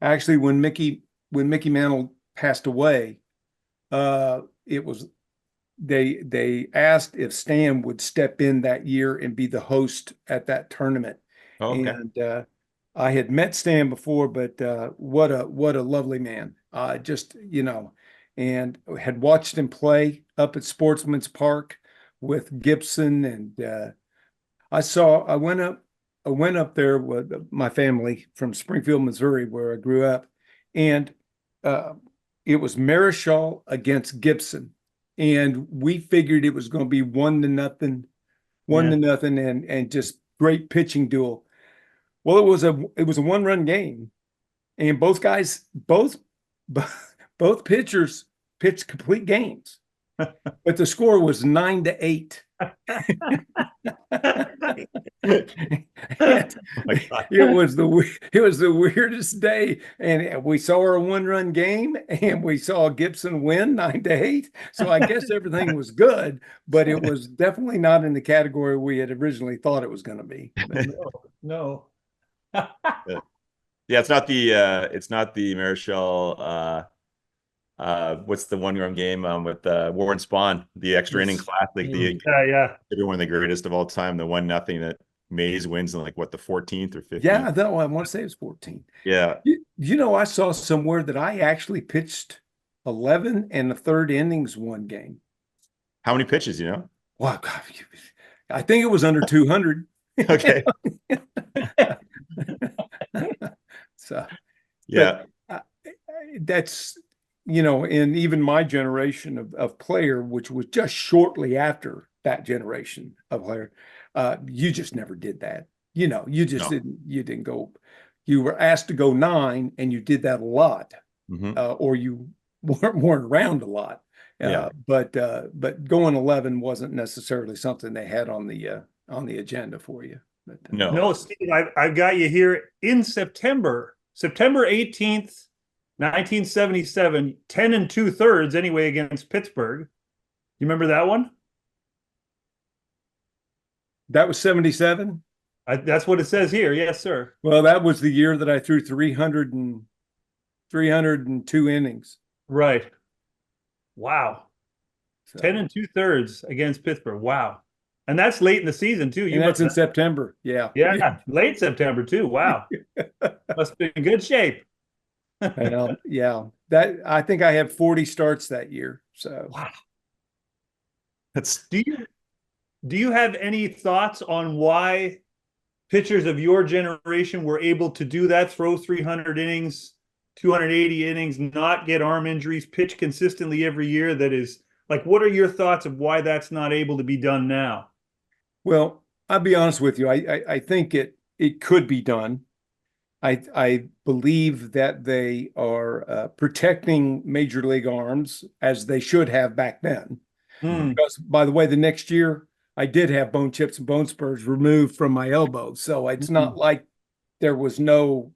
I: Actually, when Mickey Mantle passed away, it was they asked if Stan would step in that year and be the host at that tournament.
F: Oh, okay.
I: And I had met Stan before, but what a lovely man. Just, and had watched him play up at Sportsman's Park with Gibson. And I went up there with my family from Springfield, Missouri, where I grew up. And it was Marischal against Gibson. And we figured it was going to be 1-0, and just great pitching duel. Well, it was a 1-run game, and both pitchers pitched complete games, but the score was 9-8. It was the weirdest day, and we saw a 1-run game, and we saw Gibson win 9-8. So I guess everything was good, but it was definitely not in the category we had originally thought it was going to be.
A: No.
F: Yeah, it's not the Marischal. What's the 1-run game with Warren Spahn, the extra inning classic,
A: Yeah.
F: one of the greatest of all time, the 1-0 that Mays wins in, like, what, the 14th or 15th?
I: Yeah, I want to say it's 14.
F: Yeah.
I: I saw somewhere that I actually pitched 11 and a third innings one game.
F: How many pitches,
I: Wow, God, I think it was under 200.
F: Okay.
I: So,
F: Yeah.
I: that's, in even my generation of player, which was just shortly after that generation of player, you just never did that. You just didn't go. You were asked to go 9, and you did that a lot, or you weren't around a lot. But going 11 wasn't necessarily something they had on the agenda for you. But,
A: No, Steve, I've got you here in September 18th, 1977, 10 2/3 anyway against Pittsburgh. You remember that one?
I: that was 77.
A: That's what it says here. Yes, sir.
I: Well, that was the year that I threw 302 innings.
A: Right. Wow.
I: So,
A: 10 2/3 against Pittsburgh. Wow. And that's late in the season too.
I: And that's in September. Yeah.
A: Yeah, late September too. Wow. Must be in good shape.
I: And yeah, that I think I had 40 starts that year. So
A: wow. Do you have any thoughts on why pitchers of your generation were able to do that, throw 300 innings, 280 innings, not get arm injuries, pitch consistently every year? That is like, what are your thoughts of why that's not able to be done now?
I: well, I'll be honest with you. I think it could be done. I believe that they are protecting major league arms as they should have back then. Because, by the way, the next year I did have bone chips and bone spurs removed from my elbow, so it's not like there was no,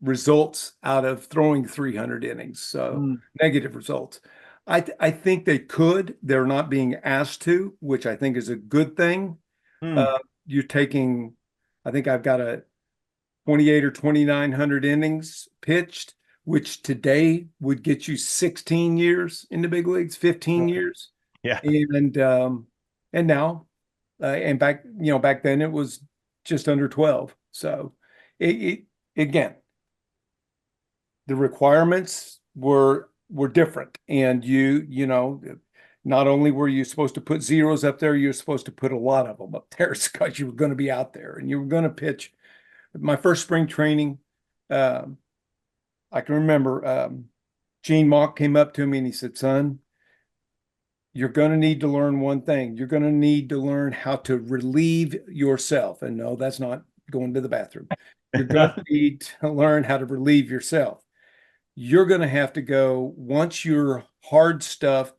I: results out of throwing 300 innings. So negative results. I think they could. They're not being asked to, which I think is a good thing. You're taking, I think I've got a 28 or 2,900 innings pitched, which today would get you 16 years in the big leagues, 15 years.
F: Yeah.
I: And now, and back then it was just under 12. So again, the requirements were different. And not only were you supposed to put zeros up there, you're supposed to put a lot of them up there because you were going to be out there and you were going to pitch. My first spring training, I can remember Gene Mock came up to me and he said, "Son, you're going to need to learn one thing. You're going to need to learn how to relieve yourself." And no, that's not going to the bathroom. You're going to need to learn how to relieve yourself. You're going to have to go, once your hard stuff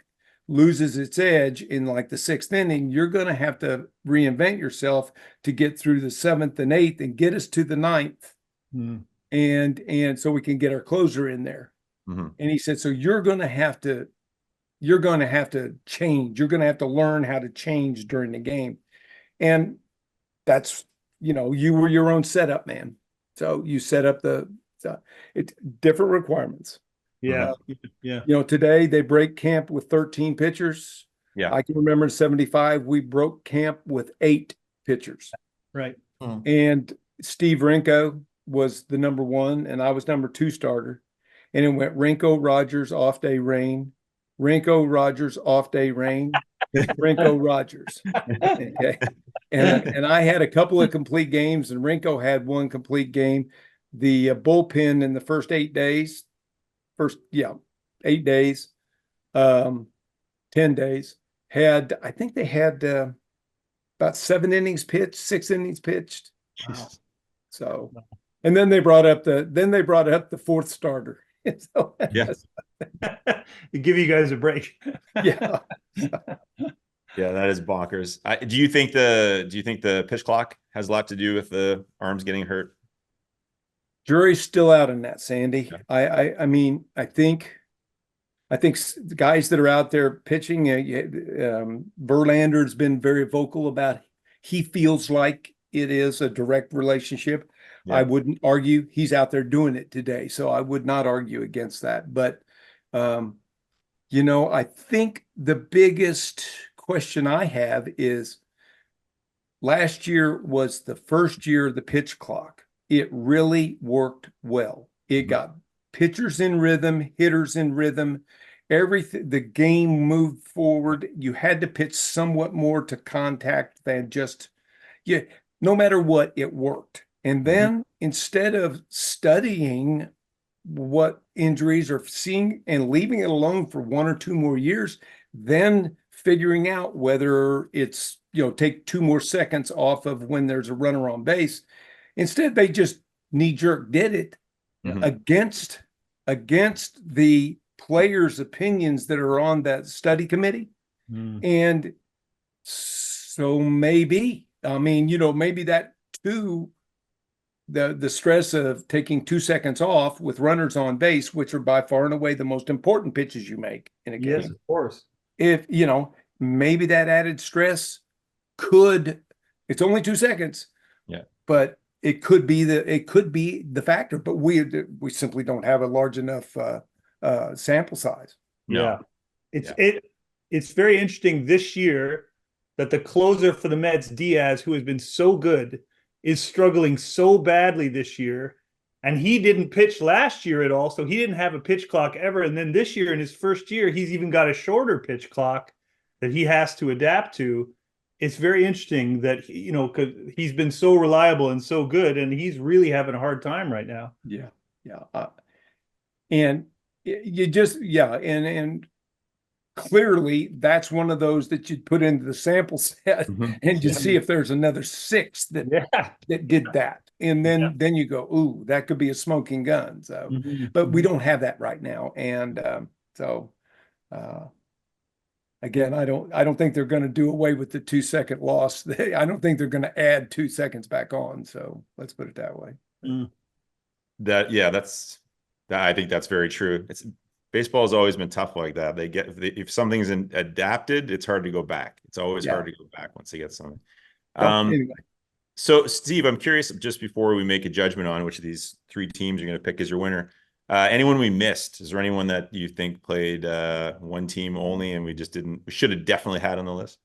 I: loses its edge in like the sixth inning, you're going to have to reinvent yourself to get through the seventh and eighth and get us to the ninth. And so we can get our closer in there. And he said, so you're going to have to change. You're going to have to learn how to change during the game. And that's, you were your own setup man. So you set up it's different requirements.
A: Yeah.
I: Today they break camp with 13 pitchers.
F: Yeah.
I: I can remember in 75, we broke camp with 8 pitchers.
A: Right.
I: And Steve Rinko was the number 1 and I was number 2 starter. And it went Rinko, Rogers, off day, rain. Rinko, Rogers, off day, rain. Rinko, Rogers. Okay. And I had a couple of complete games and Rinko had one complete game. The bullpen in the first 8 days, 8 days, 10 days, I think they had about 7 innings pitched, 6 innings pitched. Wow. So, and then they brought up the 4th starter. So,
F: yes.
A: Give you guys a break.
I: Yeah.
F: Yeah, that is bonkers. Do you think the pitch clock has a lot to do with the arms getting hurt?
I: Jury's still out on that, Sandy.
F: Yeah.
I: I mean, I think the guys that are out there pitching, Verlander's been very vocal about he feels like it is a direct relationship. Yeah. I wouldn't argue. He's out there doing it today, so I would not argue against that. But, I think the biggest question I have is last year was the first year of the pitch clock. It really worked well. It got pitchers in rhythm, hitters in rhythm, everything. The game moved forward. You had to pitch somewhat more to contact than just, no matter what, it worked. And then instead of studying what injuries are seeing and leaving it alone for 1 or 2 more years, then figuring out whether it's, take 2 more seconds off of when there's a runner on base. Instead, they just knee-jerk did it against the players' opinions that are on that study committee. And so maybe that too, the stress of taking 2 seconds off with runners on base, which are by far and away the most important pitches you make in a game.
A: Yes, of course.
I: If, maybe that added stress it's only 2 seconds. Yeah. But it could be the factor, but we simply don't have a large enough sample size.
A: Yeah. it's very interesting this year that the closer for the Mets, Diaz, who has been so good, is struggling so badly this year. And he didn't pitch last year at all, so he didn't have a pitch clock ever. And then this year, in his first year, he's even got a shorter pitch clock that he has to adapt to. It's very interesting that, because he's been so reliable and so good, and he's really having a hard time right now.
I: Yeah. And you just, and clearly that's one of those that you'd put into the sample set and you see if there's another 6 that did that. And then you go, ooh, that could be a smoking gun. So, but we don't have that right now. And again, I don't think they're going to do away with the 2-second loss. I don't think they're going to add 2 seconds back on. So let's put it that way.
F: I think that's very true. Baseball has always been tough like that. If something's adapted, it's hard to go back. It's always hard to go back once they get something.
I: Anyway.
F: So Steve, I'm curious, just before we make a judgment on which of these 3 teams you're going to pick as your winner, anyone we missed? Is there anyone that you think played one team only and we should have definitely had on the list?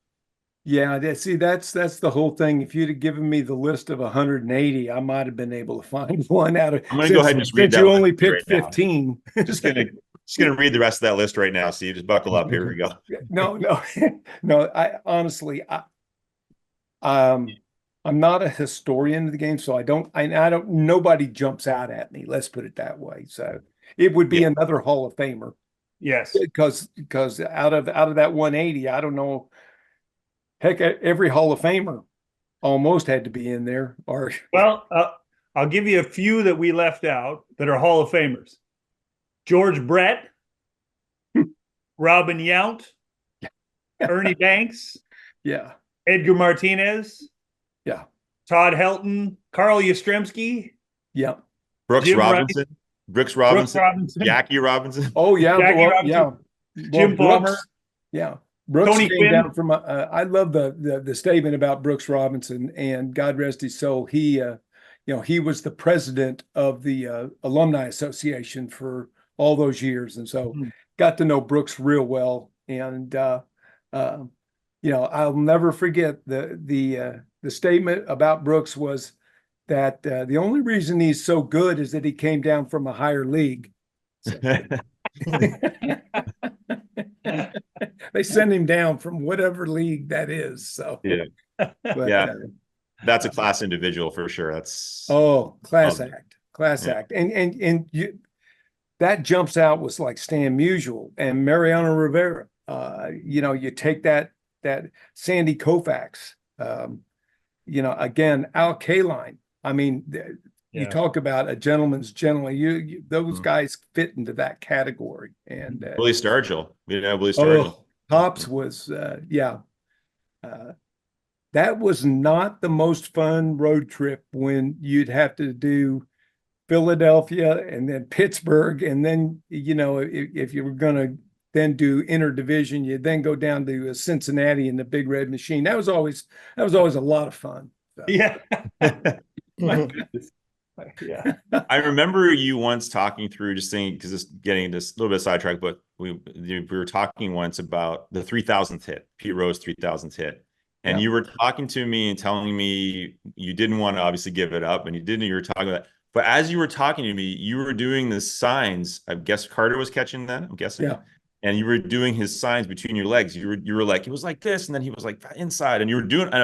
I: Yeah, that's the whole thing. If you'd have given me the list of 180, I might have been able to find one out of.
F: I'm going to go ahead and just read that.
I: You only picked 15.
F: Just gonna read the rest of that list right now, Steve. Just buckle up. Here we go.
I: No. I honestly, I'm not a historian of the game, so I don't. Nobody jumps out at me. Let's put it that way. So it would be another Hall of Famer.
A: Yes,
I: because out of that 180, I don't know. Heck, every Hall of Famer almost had to be in there.
A: Well, I'll give you a few that we left out that are Hall of Famers. George Brett, Robin Yount, Ernie Banks, Edgar Martinez, Todd Helton, Carl Yastrzemski,
F: Brooks
A: Jim
F: Robinson,
A: Brooks Robinson,
F: Jackie Robinson.
I: Oh yeah,
A: Jackie Robinson, Jim Palmer,
I: Brooks
A: Tony
I: came
A: Quinn.
I: down from. I love the statement about Brooks Robinson, and God rest his soul. He was the president of the Alumni Association for all those years, and so got to know Brooks real well. And I'll never forget the statement about Brooks was that the only reason he's so good is that he came down from a higher league. So. They send him down from whatever league that is. So
F: that's a class individual for sure. That's
I: class act, and that jumps out was like Stan Musial and Mariano Rivera. You take that Sandy Koufax. Again, Al Kaline. I mean, you talk about a gentleman's gentleman. Those guys fit into that category. And
F: Willie Stargell. Willie Stargell.
I: Pops was that was not the most fun road trip when you'd have to do Philadelphia and then Pittsburgh, and then if you were going to then do interdivision, you then go down to Cincinnati in the Big Red Machine. That was always a lot of fun. So.
A: Yeah.
F: I remember you once talking through, just thinking, because this getting this little bit sidetracked, but we were talking once about the 3,000th hit, Pete Rose 3,000th hit. And you were talking to me and telling me you didn't want to obviously give it up, and you were talking about that. But as you were talking to me, you were doing the signs. I guess Carter was catching that, I'm guessing.
I: Yeah.
F: And you were doing his signs between your legs. You were like, it was like this, and then he was like inside, and you were doing, and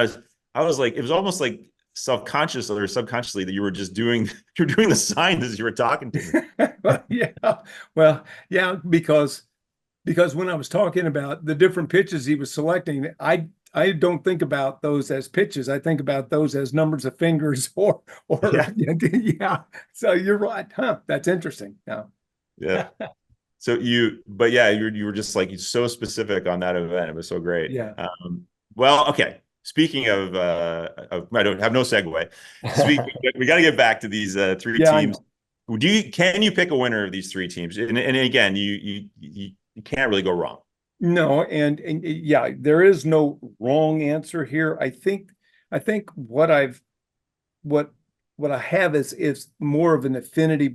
F: I was like, it was almost like self-conscious or subconsciously that you were just doing the signs as you were talking to me.
I: Because when I was talking about the different pitches he was selecting, I don't think about those as pitches. I think about those as numbers of fingers or So you're right. That's interesting.
F: Yeah. So you were just like, so specific on that event. It was so great.
I: Yeah.
F: Well, okay. Speaking of I don't have no segue. We got to get back to these 3 teams. Can you pick a winner of these 3 teams? And again, you can't really go wrong.
I: No, and there is no wrong answer here. I think what I have is more of an affinity,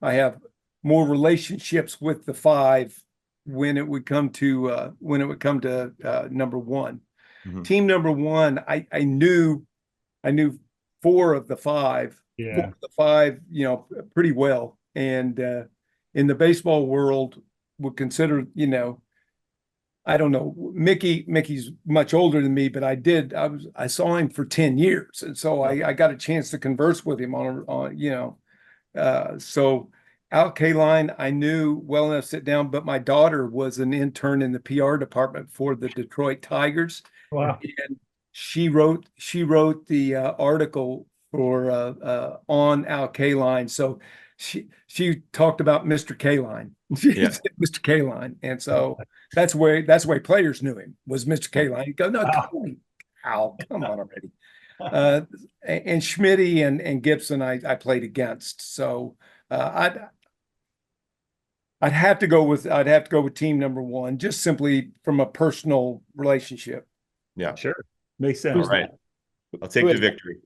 I: I have more relationships with the 5 when it would come to number one.
F: Mhm.
I: Team number one, I knew four of the five, pretty well. And in the baseball world, would consider, I don't know, Mickey's much older than me, but I saw him for 10 years. And so I got a chance to converse with him so Al Kaline, I knew well enough to sit down, but my daughter was an intern in the PR department for the Detroit Tigers.
A: Wow.
I: And she wrote the article for on Al Kaline. So she talked about Mr. Kaline. She said Mr. Kaline. And so that's why players knew him, was Mr. Kaline. You go, no, Al, come on already. And Schmitty and Gibson I played against. So I'd have to go with team number one, just simply from a personal relationship.
F: Yeah.
A: Sure. Makes sense.
F: All right. I'll take the victory.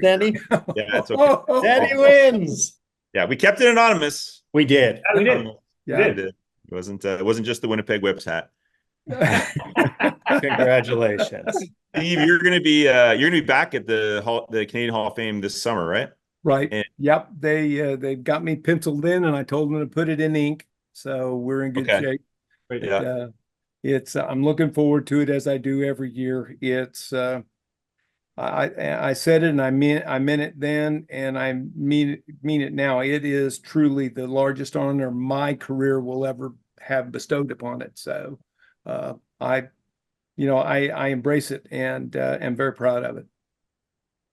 H: Danny?
F: Yeah, that's okay.
H: Danny wins.
F: Yeah, we kept it anonymous.
H: We did.
A: We did.
I: Yeah.
F: It wasn't just the Winnipeg Whips hat.
H: Congratulations.
F: Steve, you're gonna be back at the Canadian Hall of Fame this summer, right?
I: Right.
F: And-
I: Yep. They've got me penciled in, and I told them to put it in ink. So we're in good shape.
F: Yeah.
I: I'm looking forward to it, as I do every year. It's I said it and I meant it then, and I mean it now. It is truly the largest honor my career will ever have bestowed upon it. So I embrace it and am very proud of it.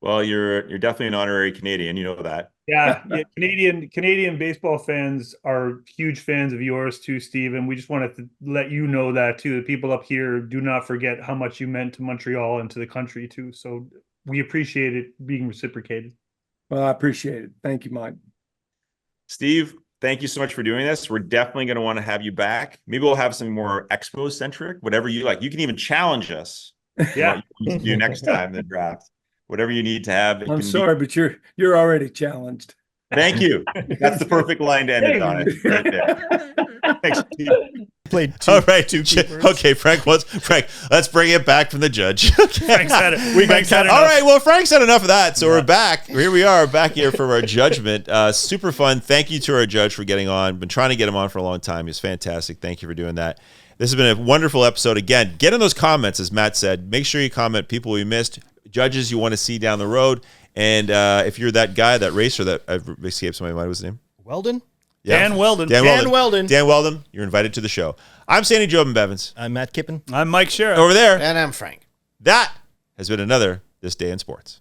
F: Well, you're definitely an honorary Canadian. You know that.
A: Yeah, Canadian baseball fans are huge fans of yours too, Steve. And we just wanted to let you know that too. The people up here do not forget how much you meant to Montreal and to the country too. So we appreciate it being reciprocated.
I: Well, I appreciate it. Thank you, Mike.
F: Steve, thank you so much for doing this. We're definitely going to want to have you back. Maybe we'll have some more Expo centric, whatever you like. You can even challenge us.
A: Yeah.
F: What you need to do next time in the draft. Whatever you need to have.
I: I'm sorry, but you're already challenged.
F: Thank you. That's the perfect line to end it on. Right there. Thanks, Steve.
G: Played
F: All right, okay, Frank, let's bring it back from the judge.
E: Frank said it. Frank said
F: All right, well, Frank said enough of that, so we're back. Here we are, back here for our judgment. Super fun. Thank you to our judge for getting on. Been trying to get him on for a long time. He's fantastic. Thank you for doing that. This has been a wonderful episode. Again, get in those comments, as Matt said. Make sure you comment people we missed, judges you want to see down the road, and if you're that guy, that racer that I've escaped somebody's mind, what's his name?
G: Weldon?
F: Yeah.
E: Dan Weldon.
G: Dan Weldon.
F: Dan Weldon, you're invited to the show. I'm Sandy Jobin Bevins.
G: I'm Matt Kippen.
E: I'm Mike Sheriff.
F: Over there,
H: And I'm Frank.
F: that has been another This Day in Sports.